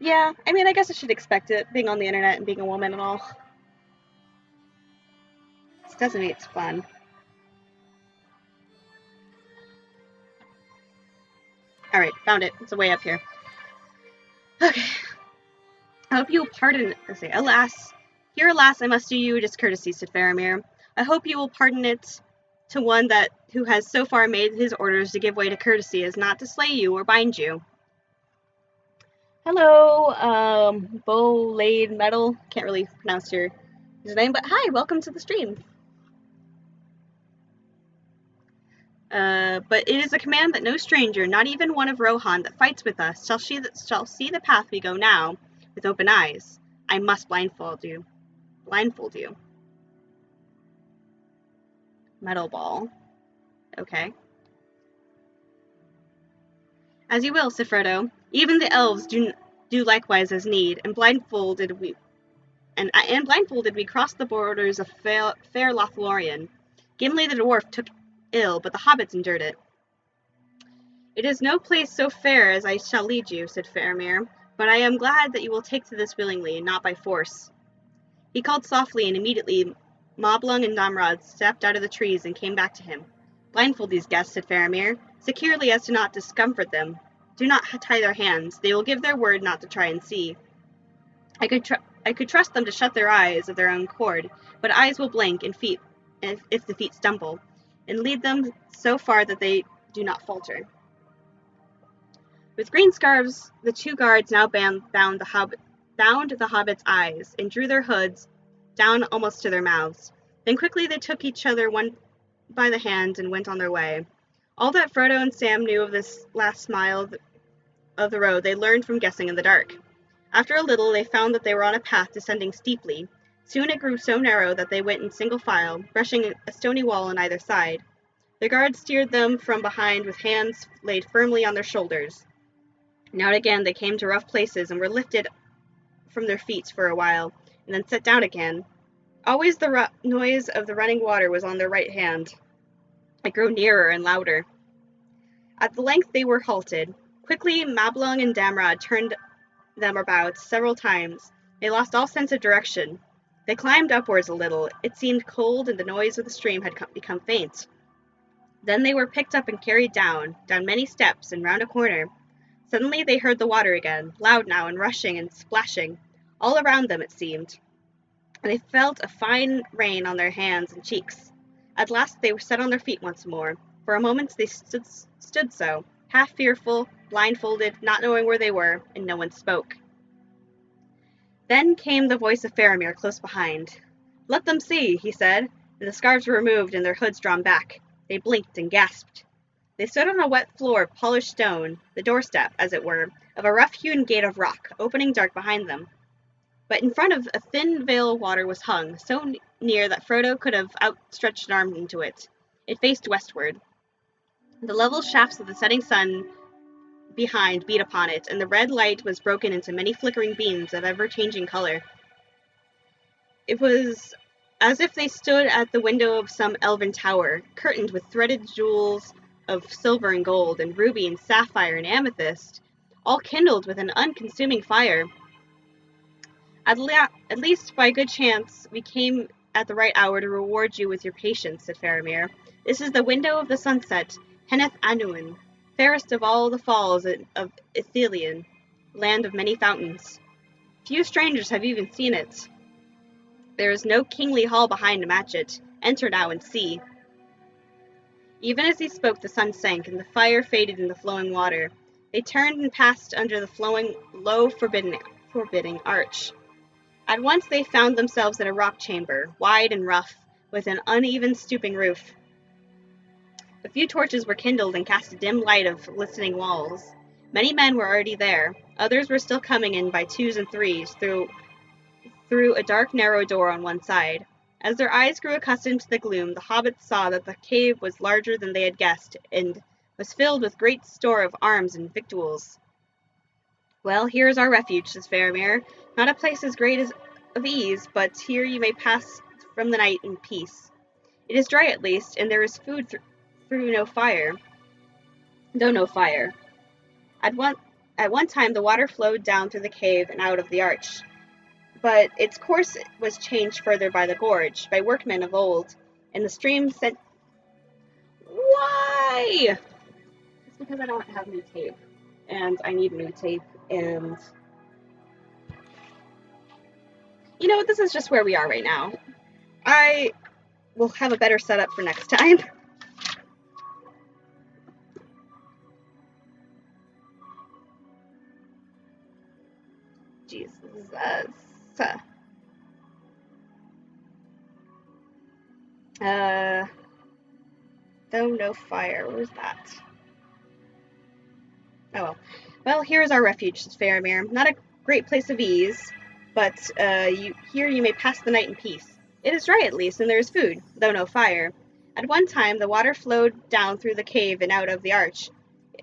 Yeah, I mean, I guess I should expect it, being on the internet and being a woman and all. This doesn't mean it's fun. Alright, found it. It's way up here. Okay. I hope you will pardon... Alas. Here, alas, I must do you a discourtesy, said Faramir. I hope you will pardon it to one who has so far made his orders to give way to courtesy as not to slay you or bind you. Hello, Bow-Laid Metal. Can't really pronounce your name, but hi, welcome to the stream. But it is a command that no stranger, not even one of Rohan that fights with us, shall see the path we go now with open eyes. I must blindfold you. Metal ball. Okay. As you will, said Frodo. Even the elves do likewise as need, and blindfolded we crossed the borders of fair Lothlorien. Gimli the dwarf took ill, but the hobbits endured it. It is no place so fair as I shall lead you, said Faramir, but I am glad that you will take to this willingly, and not by force. He called softly, and immediately Moblung and Damrod stepped out of the trees and came back to him. Blindfold these guests, said Faramir, securely as to not discomfort them. Do not tie their hands. They will give their word not to try and see. I could trust them to shut their eyes of their own accord, but eyes will blink and feet, if the feet stumble, and lead them so far that they do not falter. With green scarves, the two guards now bound the hobbits' eyes, and drew their hoods down almost to their mouths. Then quickly they took each other one by the hand and went on their way. All that Frodo and Sam knew of this last mile of the road they learned from guessing in the dark. After a little they found that they were on a path descending steeply. Soon it grew so narrow that they went in single file, brushing a stony wall on either side. The guards steered them from behind with hands laid firmly on their shoulders. Now and again they came to rough places and were lifted from their feet for a while, and then set down again. Always the noise of the running water was on their right hand. It grew nearer and louder. At the length they were halted. Quickly Mablung and Damrod turned them about several times. They lost all sense of direction. They climbed upwards a little. It seemed cold, and the noise of the stream had become faint. Then they were picked up and carried down many steps, and round a corner. Suddenly they heard the water again, loud now, and rushing and splashing, all around them, it seemed. And they felt a fine rain on their hands and cheeks. At last they were set on their feet once more. For a moment they stood so, half fearful, blindfolded, not knowing where they were, and no one spoke. Then came the voice of Faramir close behind. "Let them see," he said, and the scarves were removed and their hoods drawn back. They blinked and gasped. They stood on a wet floor of polished stone, the doorstep, as it were, of a rough-hewn gate of rock, opening dark behind them. But in front of a thin veil of water was hung, so near that Frodo could have outstretched an arm into it. It faced westward. The level shafts of the setting sun behind beat upon it, and the red light was broken into many flickering beams of ever-changing color. It was as if they stood at the window of some elven tower, curtained with threaded jewels of silver and gold, and ruby and sapphire and amethyst, all kindled with an unconsuming fire. At least by good chance we came at the right hour to reward you with your patience, said Faramir. This is the window of the sunset, Henneth Annuin, fairest of all the falls of Ithilien, land of many fountains. Few strangers have even seen it. There is no kingly hall behind to match it. Enter now and see. Even as he spoke, the sun sank, and the fire faded in the flowing water. They turned and passed under the flowing, low, forbidding arch. At once they found themselves in a rock chamber, wide and rough, with an uneven stooping roof. A few torches were kindled and cast a dim light of glistening walls. Many men were already there. Others were still coming in by twos and threes through a dark, narrow door on one side. As their eyes grew accustomed to the gloom, the hobbits saw that the cave was larger than they had guessed, and was filled with great store of arms and victuals. Well, here is our refuge, says Faramir. Not a place as great as of ease, but here you may pass from the night in peace. It is dry at least, and there is food though no fire. At one time the water flowed down through the cave and out of the arch, but its course was changed further by the gorge, by workmen of old, and the stream sent... Why? It's because I don't have new tape, and I need new tape, and... You know what, this is just where we are right now. I will have a better setup for next time. Jesus. Though no fire. Where's that? Oh well. Well, here is our refuge, says Faramir. Not a great place of ease, but here you may pass the night in peace. It is dry at least, and there is food, though no fire. At one time the water flowed down through the cave and out of the arch,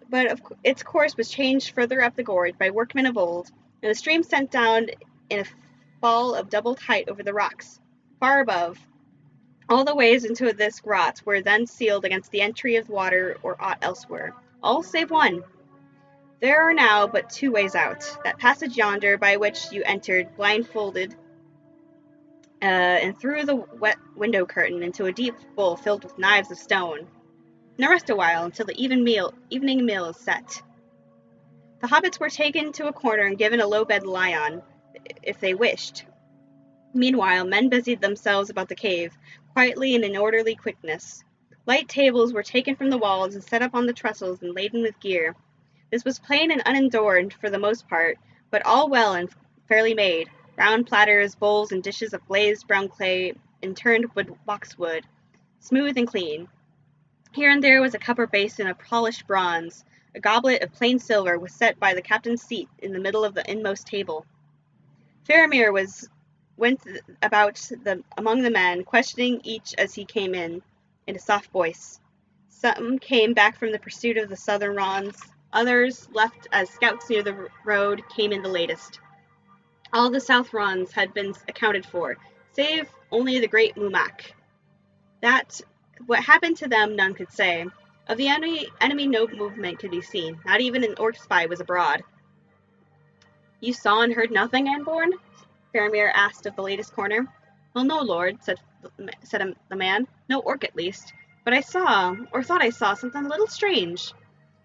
but its course was changed further up the gorge by workmen of old, and the stream sent down in a fall of doubled height over the rocks, far above. All the ways into this grot were then sealed against the entry of water or aught elsewhere, all save one. There are now but two ways out, that passage yonder by which you entered blindfolded, and through the wet window curtain into a deep bowl filled with knives of stone. Now rest a while until the evening meal is set. The hobbits were taken to a corner and given a low bed to lie on, if they wished. Meanwhile, men busied themselves about the cave, quietly and in orderly quickness. Light tables were taken from the walls and set up on the trestles and laden with gear. This was plain and unadorned for the most part, but all well and fairly made. Round platters, bowls, and dishes of glazed brown clay and turned boxwood, smooth and clean. Here and there was a cup or basin of polished bronze. A goblet of plain silver was set by the captain's seat in the middle of the inmost table. Faramir went about among the men, questioning each as he came in a soft voice. Some came back from the pursuit of the southern Rons. Others, left as scouts near the road, came in the latest. All the South Rons had been accounted for, save only the great Mumak. What happened to them none could say. Of the enemy no movement could be seen. Not even an orc spy was abroad. You saw and heard nothing, Anborn? Faramir asked of the latest corner. Well, no, lord, said the man. No orc, at least. But I saw, or thought I saw, something a little strange.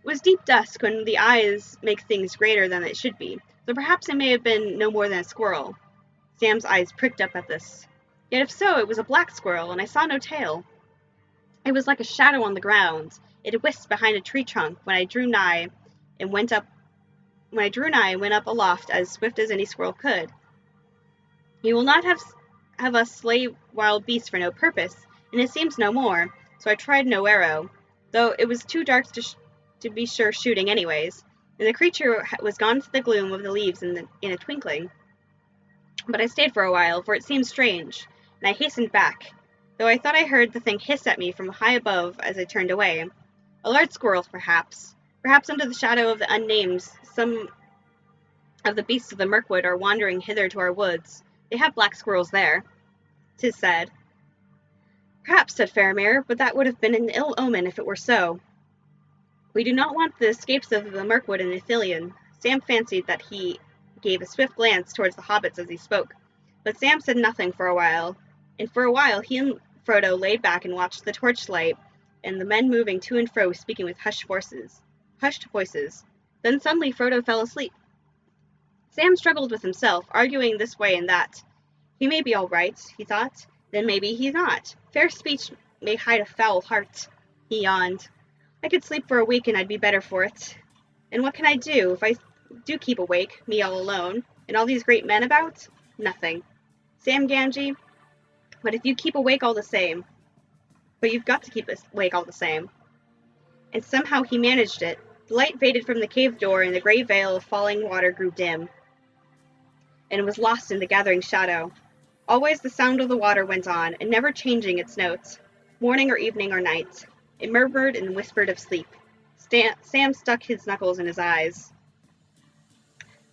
It was deep dusk when the eyes make things greater than it should be, so perhaps it may have been no more than a squirrel. Sam's eyes pricked up at this. Yet if so, it was a black squirrel, and I saw no tail. It was like a shadow on the ground. It whisked behind a tree trunk when I drew nigh and went up aloft as swift as any squirrel could. You will not have us slay wild beasts for no purpose, and it seems no more, so I tried no arrow, though it was too dark to be sure shooting anyways, and the creature was gone into the gloom of the leaves in a twinkling. But I stayed for a while, for it seemed strange, and I hastened back, though I thought I heard the thing hiss at me from high above as I turned away. A large squirrel, perhaps. Perhaps under the shadow of the unnamed, some of the beasts of the Mirkwood are wandering hither to our woods. They have black squirrels there, 'tis said. Perhaps, said Faramir, but that would have been an ill omen if it were so. We do not want the escapes of the Mirkwood in Ithilien. Sam fancied that he gave a swift glance towards the hobbits as he spoke, but Sam said nothing for a while, and for a while he and Frodo laid back and watched the torchlight and the men moving to and fro speaking with hushed voices. Then suddenly Frodo fell asleep. Sam struggled with himself, arguing this way and that. He may be all right, he thought, then maybe he's not. Fair speech may hide a foul heart. He yawned. I could sleep for a week and I'd be better for it. And what can I do if I do keep awake, me all alone, and all these great men about? Nothing. Sam Gamgee, but if you keep awake all the same. But you've got to keep awake all the same. And somehow he managed it. The light faded from the cave door and the gray veil of falling water grew dim, and was lost in the gathering shadow. Always the sound of the water went on, and never changing its notes, morning or evening or night. It murmured and whispered of sleep. Sam stuck his knuckles in his eyes.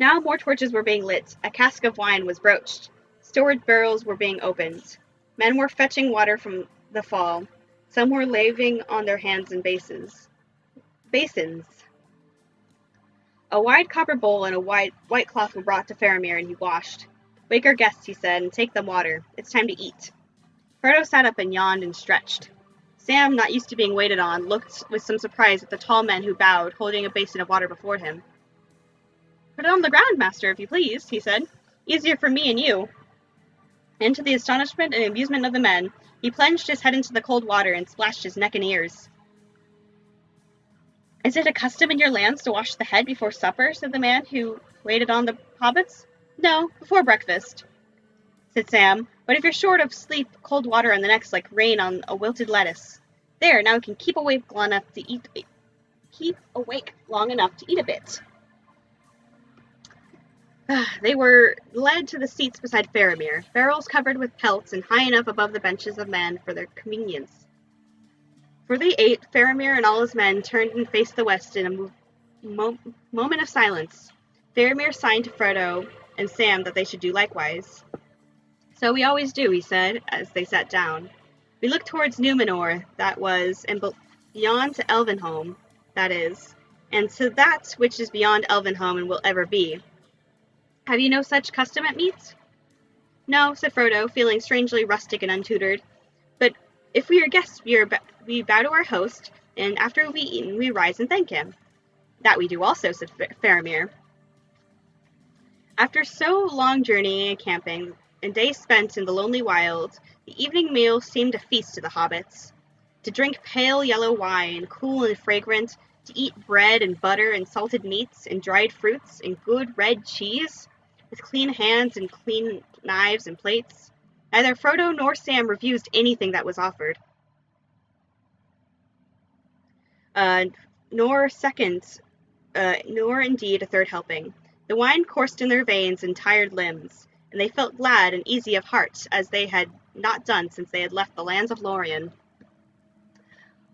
Now more torches were being lit. A cask of wine was broached. Storage barrels were being opened. Men were fetching water from the fall. Some were laving on their hands in basins. A wide copper bowl and a white cloth were brought to Faramir, and he washed. Wake our guests, he said, and take them water. It's time to eat. Frodo sat up and yawned and stretched. Sam, not used to being waited on, looked with some surprise at the tall men who bowed, holding a basin of water before him. Put it on the ground, master, if you please, he said. Easier for me and you. And to the astonishment and amusement of the men, he plunged his head into the cold water and splashed his neck and ears. Is it a custom in your lands to wash the head before supper? Said the man who waited on the hobbits. No, before breakfast, said Sam. But if you're short of sleep, cold water on the neck's like rain on a wilted lettuce. There, now we can keep awake long enough to eat a bit. They were led to the seats beside Faramir, barrels covered with pelts and high enough above the benches of men for their convenience. For they ate, Faramir and all his men turned and faced the west in a moment of silence. Faramir signed to Frodo and Sam that they should do likewise. So we always do, he said, as they sat down. We looked towards Númenor, that was, and beyond to Elvenhome, that is, and to that which is beyond Elvenhome and will ever be. Have you no such custom at meat? No, said Frodo, feeling strangely rustic and untutored. But if we are guests, we bow to our host, and after we eat, we rise and thank him. That we do also, said Faramir. After so long journeying and camping, and days spent in the lonely wild, the evening meal seemed a feast to the hobbits. To drink pale yellow wine, cool and fragrant, to eat bread and butter and salted meats and dried fruits and good red cheese, with clean hands and clean knives and plates. Neither Frodo nor Sam refused anything that was offered. Nor indeed a third helping. The wine coursed in their veins and tired limbs, and they felt glad and easy of heart, as they had not done since they had left the lands of Lorien.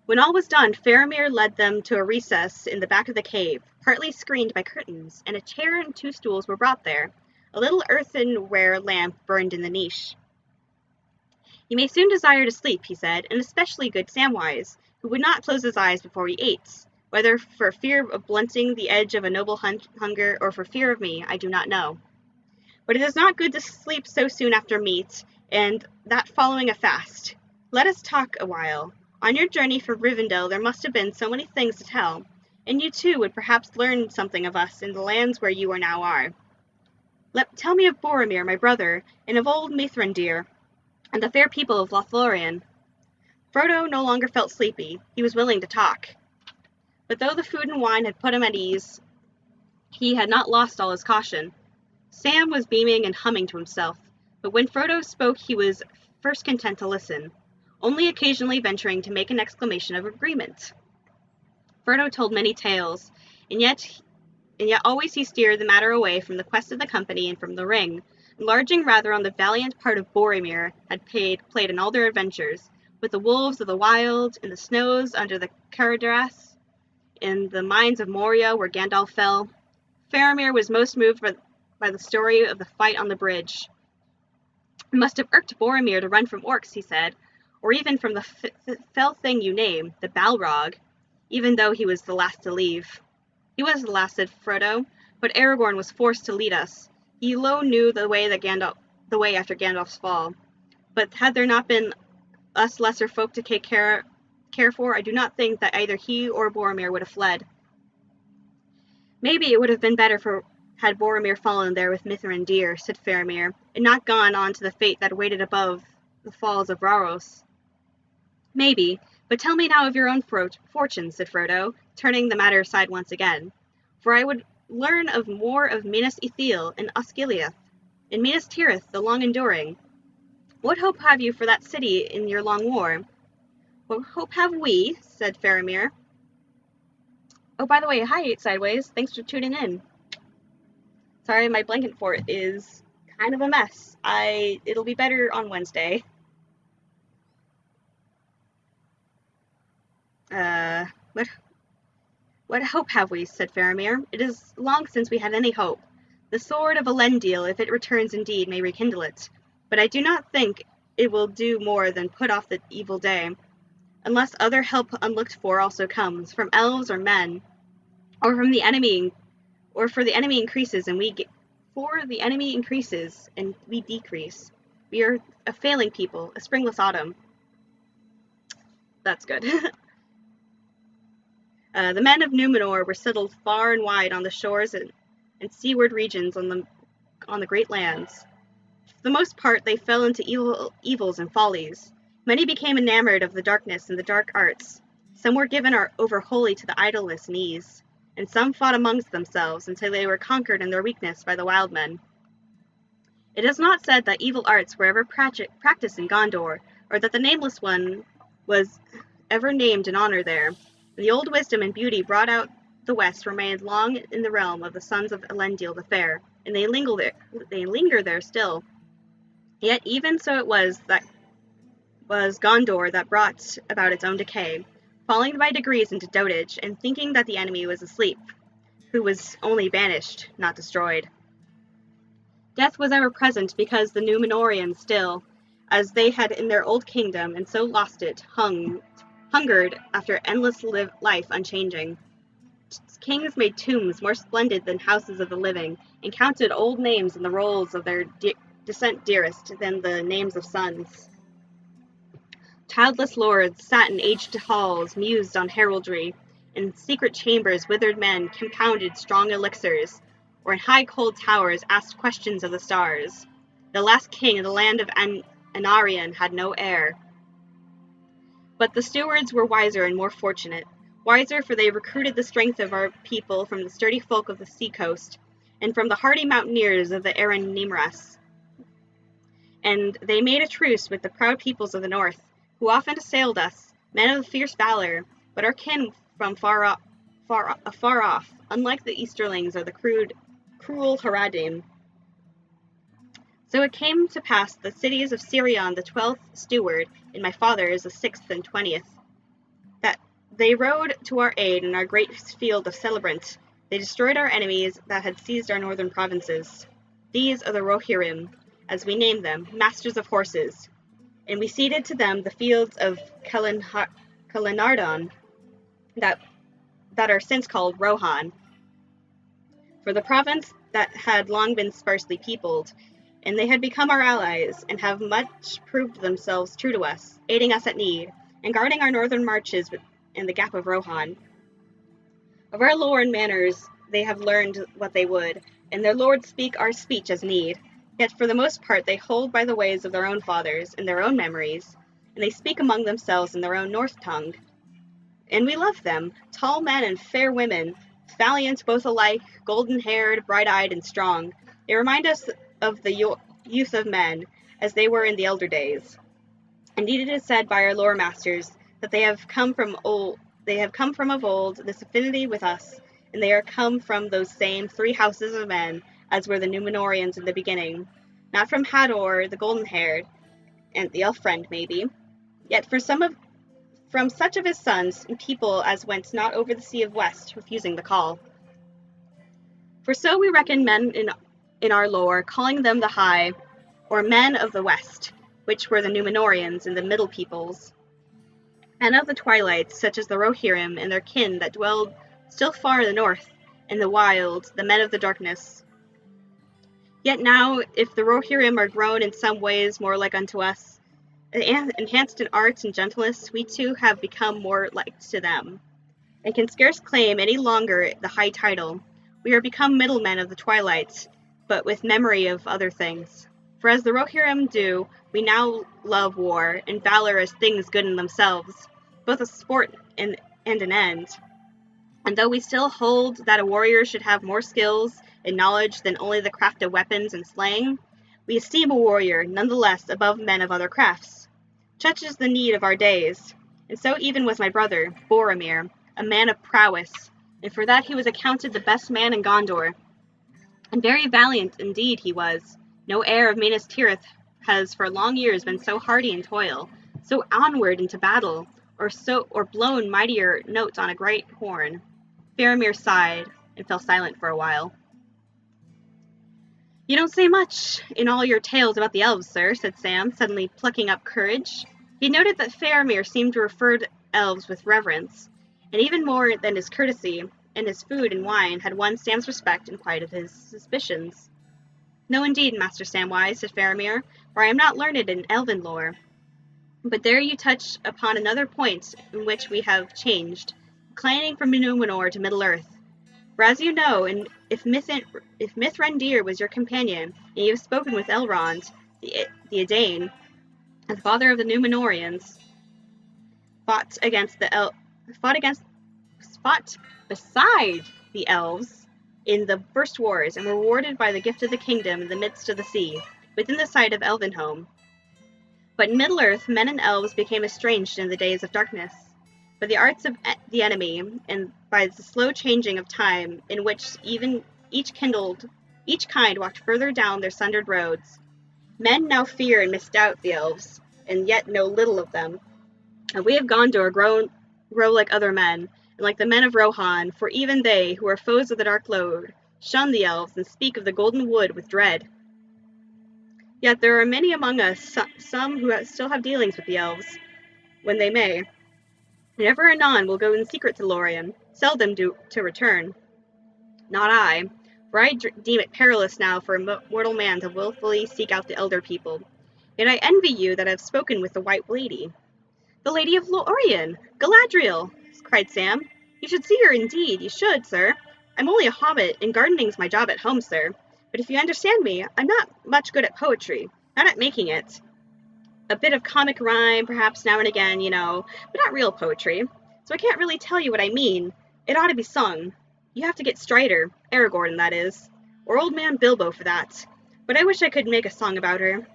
When all was done, Faramir led them to a recess in the back of the cave, partly screened by curtains, and a chair and 2 stools were brought there. A little earthenware lamp burned in the niche. You may soon desire to sleep, he said, and especially good Samwise, who would not close his eyes before he ate. Whether for fear of blunting the edge of a noble hunger, or for fear of me, I do not know. But it is not good to sleep so soon after meat, and that following a fast. Let us talk a while. On your journey from Rivendell there must have been so many things to tell, and you too would perhaps learn something of us in the lands where you now are. Tell me of Boromir, my brother, and of old Mithrandir, and the fair people of Lothlorien. Frodo no longer felt sleepy. He was willing to talk. But though the food and wine had put him at ease, he had not lost all his caution. Sam was beaming and humming to himself, but when Frodo spoke he was first content to listen, only occasionally venturing to make an exclamation of agreement. Frodo told many tales, and yet always he steered the matter away from the quest of the company and from the ring, enlarging rather on the valiant part of Boromir had played in all their adventures, with the wolves of the wild, in the snows under the Caradoras, in the mines of Moria where Gandalf fell. Faramir was most moved by the story of the fight on the bridge. It must have irked Boromir to run from orcs, he said, or even from the fell thing you name, the Balrog, even though he was the last to leave. He was the last, said Frodo, but Aragorn was forced to lead us. He alone knew the way after Gandalf's fall. But had there not been us lesser folk to take care for, I do not think that either he or Boromir would have fled. Maybe it would have been better had Boromir fallen there with Mithrandir, said Faramir, and not gone on to the fate that waited above the falls of Rauros. Maybe, but tell me now of your own fortune, said Frodo, turning the matter aside once again. For I would learn more of Minas Ithil and Osgiliath, and Minas Tirith, the long-enduring. What hope have you for that city in your long war? What hope have we, said Faramir. Oh, by the way, hi, Sideways. Thanks for tuning in. Sorry, my blanket fort is kind of a mess. It'll be better on Wednesday. What hope have we, said Faramir. It is long since we had any hope. The sword of Elendil, if it returns indeed, may rekindle it. But I do not think it will do more than put off the evil day, unless other help unlooked for also comes, from elves or men, or for the enemy increases and we decrease. We are a failing people, a springless autumn. That's good. The men of Numenor were settled far and wide on the shores and seaward regions on the great lands. For the most part, they fell into evils and follies. Many became enamored of the darkness and the dark arts. Some were given over wholly to the idleness and ease, and some fought amongst themselves until they were conquered in their weakness by the wild men. It is not said that evil arts were ever practiced in Gondor, or that the Nameless One was ever named in honor there. The old wisdom and beauty brought out the West remained long in the realm of the sons of Elendil the Fair, and they linger there still. Yet even so it was Gondor that brought about its own decay, falling by degrees into dotage, and thinking that the enemy was asleep, who was only banished, not destroyed. Death was ever present because the Númenóreans still, as they had in their old kingdom, and so lost it, hungered after endless life unchanging. Kings made tombs more splendid than houses of the living, and counted old names in the rolls of their descent dearest than the names of sons. Childless lords sat in aged halls, mused on heraldry. In secret chambers withered men compounded strong elixirs, or in high cold towers asked questions of the stars. The last king of the land of Anarion had no heir. But the stewards were wiser and more fortunate. Wiser, for they recruited the strength of our people from the sturdy folk of the sea-coast, and from the hardy mountaineers of the Eren Nimras. And they made a truce with the proud peoples of the north, who often assailed us, men of fierce valor, but our kin from far off, unlike the Easterlings or the cruel Haradim. So it came to pass the cities of Sirion the 12th steward, and my father's the 6th and 20th, that they rode to our aid in our great field of Celebrant. They destroyed our enemies that had seized our northern provinces. These are the Rohirrim, as we name them, masters of horses, and we ceded to them the fields of Calenardon that are since called Rohan. For the province that had long been sparsely peopled, and they had become our allies, and have much proved themselves true to us, aiding us at need, and guarding our northern marches in the Gap of Rohan. Of our lore and manners they have learned what they would, and their lords speak our speech as need. Yet for the most part they hold by the ways of their own fathers, and their own memories, and they speak among themselves in their own North tongue. And we love them, tall men and fair women, valiant both alike, golden-haired, bright-eyed, and strong. They remind us of the youth of men, as they were in the elder days. Indeed, it is said by our lore masters that they have come from of old this affinity with us, and they are come from those same 3 houses of men as were the Númenóreans in the beginning, not from Hador the golden-haired, and the elf friend maybe, yet from such of his sons and people as went not over the sea of west, refusing the call. For so we reckon men in our lore, calling them the high, or men of the west, which were the Númenóreans and the middle peoples, and of the twilight, such as the Rohirrim and their kin that dwelled still far in the north, in the wild, the men of the darkness. Yet now, if the Rohirrim are grown in some ways more like unto us, enhanced in arts and gentleness, we too have become more like to them, and can scarce claim any longer the high title. We are become middlemen of the twilight, but with memory of other things. For as the Rohirrim do, we now love war, and valor as things good in themselves, both a sport and an end. And though we still hold that a warrior should have more skills and knowledge than only the craft of weapons and slaying, we esteem a warrior none the less above men of other crafts. Such is the need of our days, and so even was my brother, Boromir, a man of prowess, and for that he was accounted the best man in Gondor. And very valiant indeed he was. No heir of Minas Tirith has for long years been so hardy in toil, so onward into battle, or blown mightier notes on a great horn. Faramir sighed, and fell silent for a while. "You don't say much in all your tales about the elves, sir," said Sam, suddenly plucking up courage. He noted that Faramir seemed to refer to elves with reverence, and even more than his courtesy, and his food and wine had won Sam's respect and quieted his suspicions. "No, indeed, Master Samwise," said Faramir, "for I am not learned in elven lore. But there you touch upon another point in which we have changed, inclining from Númenor to Middle-earth. For as you know, and if Mithrandir was your companion, and you have spoken with Elrond, the Edain, the father of the Númenóreans, fought beside the elves in the first wars, and were rewarded by the gift of the kingdom in the midst of the sea, within the sight of Elvenhome. But in Middle-earth, men and elves became estranged in the days of darkness, by the arts of the enemy, and by the slow changing of time, in which even each kind walked further down their sundered roads. Men now fear and misdoubt the elves, and yet know little of them. And we of Gondor grow like other men, and like the men of Rohan, for even they, who are foes of the Dark Lord, shun the elves and speak of the Golden Wood with dread. Yet there are many among us, some who still have dealings with the elves, when they may, and ever and anon will go in secret to Lorien, seldom do to return. Not I, for I deem it perilous now for a mortal man to wilfully seek out the elder people. Yet I envy you that have spoken with the White Lady." "The Lady of Lorien! Galadriel!" cried Sam. "You should see her indeed, you should, sir. I'm only a hobbit, and gardening's my job at home, sir. But if you understand me, I'm not much good at poetry, not at making it. A bit of comic rhyme, perhaps now and again, but not real poetry. So I can't really tell you what I mean. It ought to be sung. You have to get Strider, Aragorn, that is, or Old Man Bilbo for that. But I wish I could make a song about her.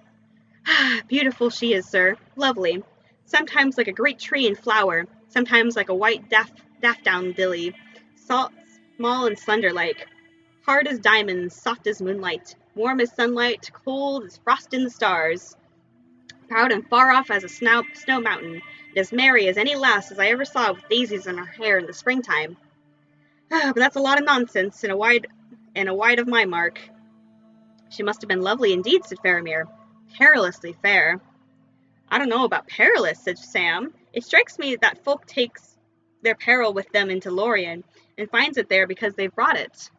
Beautiful she is, sir, lovely. Sometimes like a great tree in flower, sometimes like a white daffodil lily, small and slender-like, hard as diamonds, soft as moonlight, warm as sunlight, cold as frost in the stars, proud and far off as a snow mountain, and as merry as any lass as I ever saw with daisies in her hair in the springtime. But that's a lot of nonsense, and a wide of my mark." "She must have been lovely indeed," said Faramir. "Perilously fair." "I don't know about perilous," said Sam. "It strikes me that folk takes their peril with them into Lorien, and finds it there because they've brought it.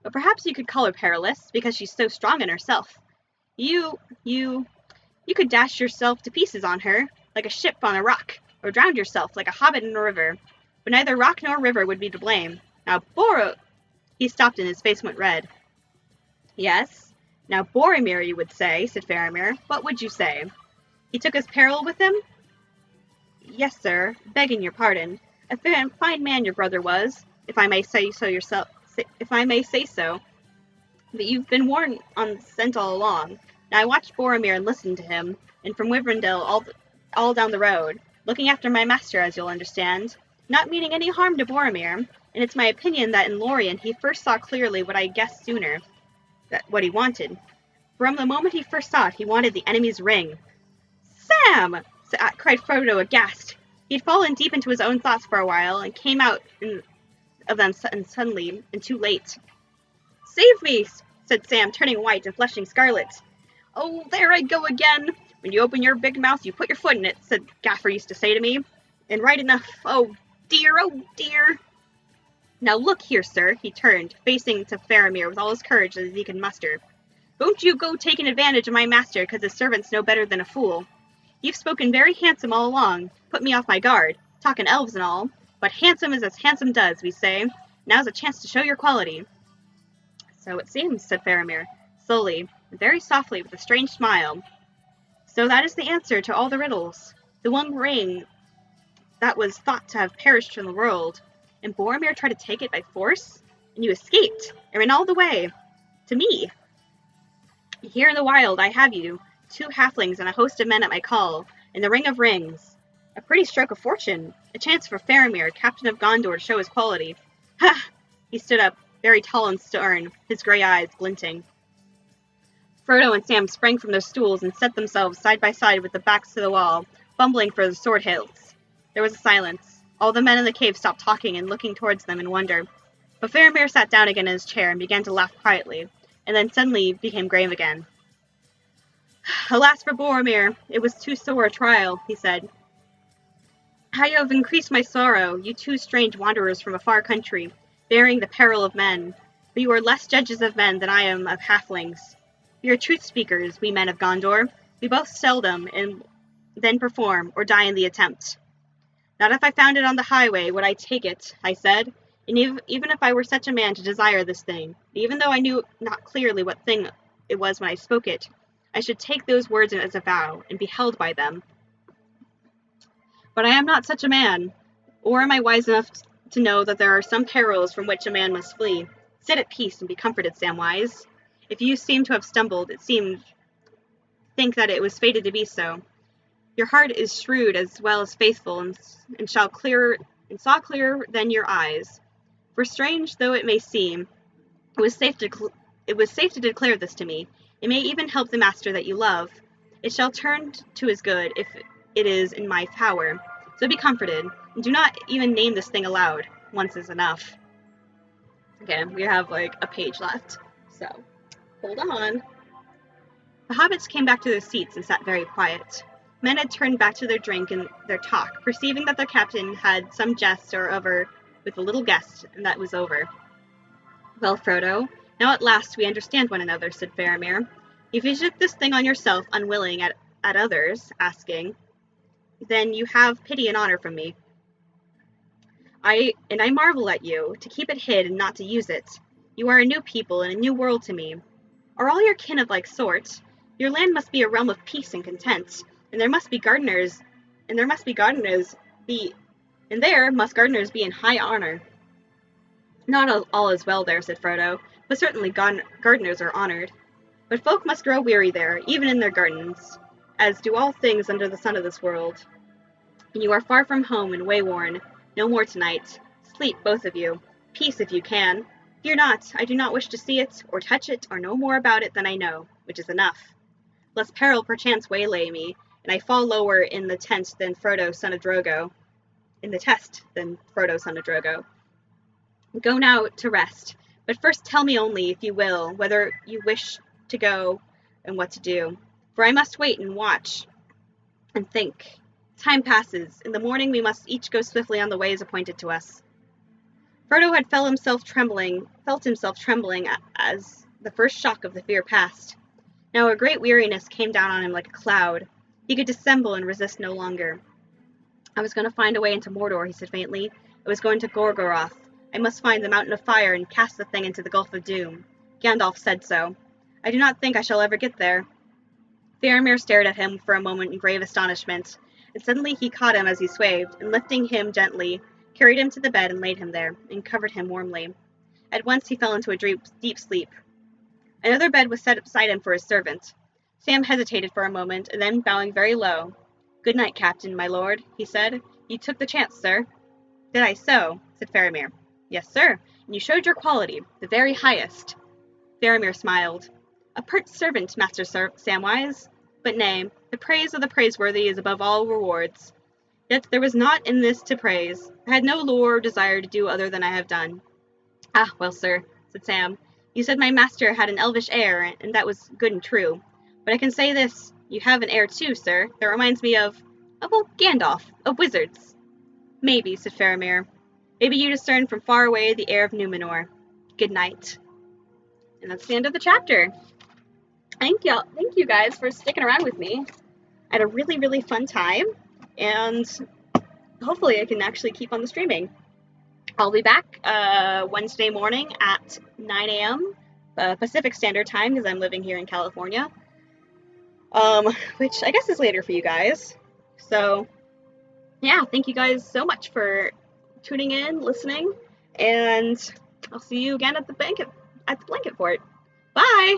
But perhaps you could call her perilous, because she's so strong in herself. You could dash yourself to pieces on her, like a ship on a rock, or drown yourself like a hobbit in a river. But neither rock nor river would be to blame. Now, He stopped and his face went red. Yes. Now, Boromir, you would say, said Faramir. What would you say? He took his peril with him? Yes, sir, begging your pardon. A fine man your brother was, if I may say so yourself. If I may say so. But you've been warned on the scent all along. Now I watched Boromir and listened to him, and from Rivendell all down the road, looking after my master, as you'll understand, not meaning any harm to Boromir. And it's my opinion that in Lorien he first saw clearly what I guessed sooner, what he wanted. From the moment he first saw it, he wanted the enemy's ring. Sam! Cried Frodo, aghast. He had fallen deep into his own thoughts for a while, and came out of them suddenly, and too late. Save me, said Sam, turning white and flushing scarlet. Oh, there I go again. When you open your big mouth, you put your foot in it, said Gaffer used to say to me. And right enough. Oh, dear, oh, dear. Now look here, sir, he turned, facing to Faramir with all his courage as he could muster. Don't you go taking advantage of my master because his servant's no better than a fool. You've spoken very handsome all along, put me off my guard, talking elves and all, but handsome is as handsome does, we say. Now's a chance to show your quality. So it seems, said Faramir, slowly, and very softly, with a strange smile. So that is the answer to all the riddles. The one ring that was thought to have perished from the world, and Boromir tried to take it by force, and you escaped, and ran all the way to me. Here in the wild I have you, 2 halflings and a host of men at my call, and the Ring of Rings. A pretty stroke of fortune, a chance for Faramir, captain of Gondor, to show his quality. Ha! He stood up, very tall and stern, his grey eyes glinting. Frodo and Sam sprang from their stools and set themselves side by side with the backs to the wall, fumbling for the sword hilts. There was a silence. All the men in the cave stopped talking and looking towards them in wonder. But Faramir sat down again in his chair and began to laugh quietly, and then suddenly became grave again. Alas for Boromir, it was too sore a trial, he said. How you have increased my sorrow, you 2 strange wanderers from a far country, bearing the peril of men. But you are less judges of men than I am of halflings. We are truth speakers, we men of Gondor. We both seldom and then perform, or die in the attempt. Not if I found it on the highway would I take it, I said, and even if I were such a man to desire this thing, even though I knew not clearly what thing it was when I spoke it, I should take those words as a vow, and be held by them. But I am not such a man, or am I wise enough to know that there are some perils from which a man must flee. Sit at peace and be comforted, Samwise. If you seem to have stumbled, think that it was fated to be so. Your heart is shrewd as well as faithful, and saw clearer than your eyes. For strange though it may seem, it was safe to declare this to me. It may even help the master that you love. It shall turn to his good if it is in my power. So be comforted, and do not even name this thing aloud. Once is enough. Okay, we have like a page left, so hold on. The hobbits came back to their seats and sat very quiet. Men had turned back to their drink and their talk, perceiving that their captain had some jest or other with the little guest, and that was over. Well, Frodo, now at last we understand one another, said Faramir. If you took this thing on yourself, unwilling at others, asking, then you have pity and honor from me. I marvel at you, to keep it hid and not to use it. You are a new people and a new world to me. Are all your kin of like sort? Your land must be a realm of peace and content, and there must gardeners be in high honor. Not all is well there, said Frodo, but certainly gardeners are honored. But folk must grow weary there, even in their gardens, as do all things under the sun of this world. And you are far from home and wayworn. No more tonight. Sleep, both of you. Peace if you can. Fear not, I do not wish to see it, or touch it, or know more about it than I know, which is enough. Lest peril perchance waylay me, and I fall lower in the tent than Frodo, son of Drogo. Go now to rest, but first tell me only, if you will, whether you wish to go and what to do. For I must wait and watch and think. Time passes. In the morning we must each go swiftly on the ways appointed to us. Frodo had felt himself trembling as the first shock of the fear passed. Now a great weariness came down on him like a cloud. He could dissemble and resist no longer. I was going to find a way into Mordor, he said faintly. I was going to Gorgoroth. I must find the Mountain of Fire and cast the thing into the Gulf of Doom. Gandalf said so. I do not think I shall ever get there. Faramir stared at him for a moment in grave astonishment, and suddenly he caught him as he swayed, and lifting him gently, carried him to the bed and laid him there, and covered him warmly. At once he fell into a deep sleep. Another bed was set beside him for his servant. Sam hesitated for a moment, and then, bowing very low, "Good night, Captain, my lord," he said. "You took the chance, sir." "Did I so?" said Faramir. "Yes, sir, and you showed your quality, the very highest." Faramir smiled. "A pert servant, Master Samwise. But nay, the praise of the praiseworthy is above all rewards. Yet there was naught in this to praise. I had no lure or desire to do other than I have done." "Ah, well, sir," said Sam, "you said my master had an elvish air, and that was good and true. But I can say this, you have an air too, sir, that reminds me well, Gandalf, of wizards." "Maybe," said Faramir. "Maybe you discern from far away the air of Numenor. Good night." And that's the end of the chapter. Thank you guys for sticking around with me. I had a really, really fun time, and hopefully I can actually keep on the streaming. I'll be back Wednesday morning at 9 a.m. Pacific Standard Time, because I'm living here in California, which I guess is later for you guys. So, yeah, thank you guys so much for tuning in, listening, and I'll see you again at the blanket fort. Bye!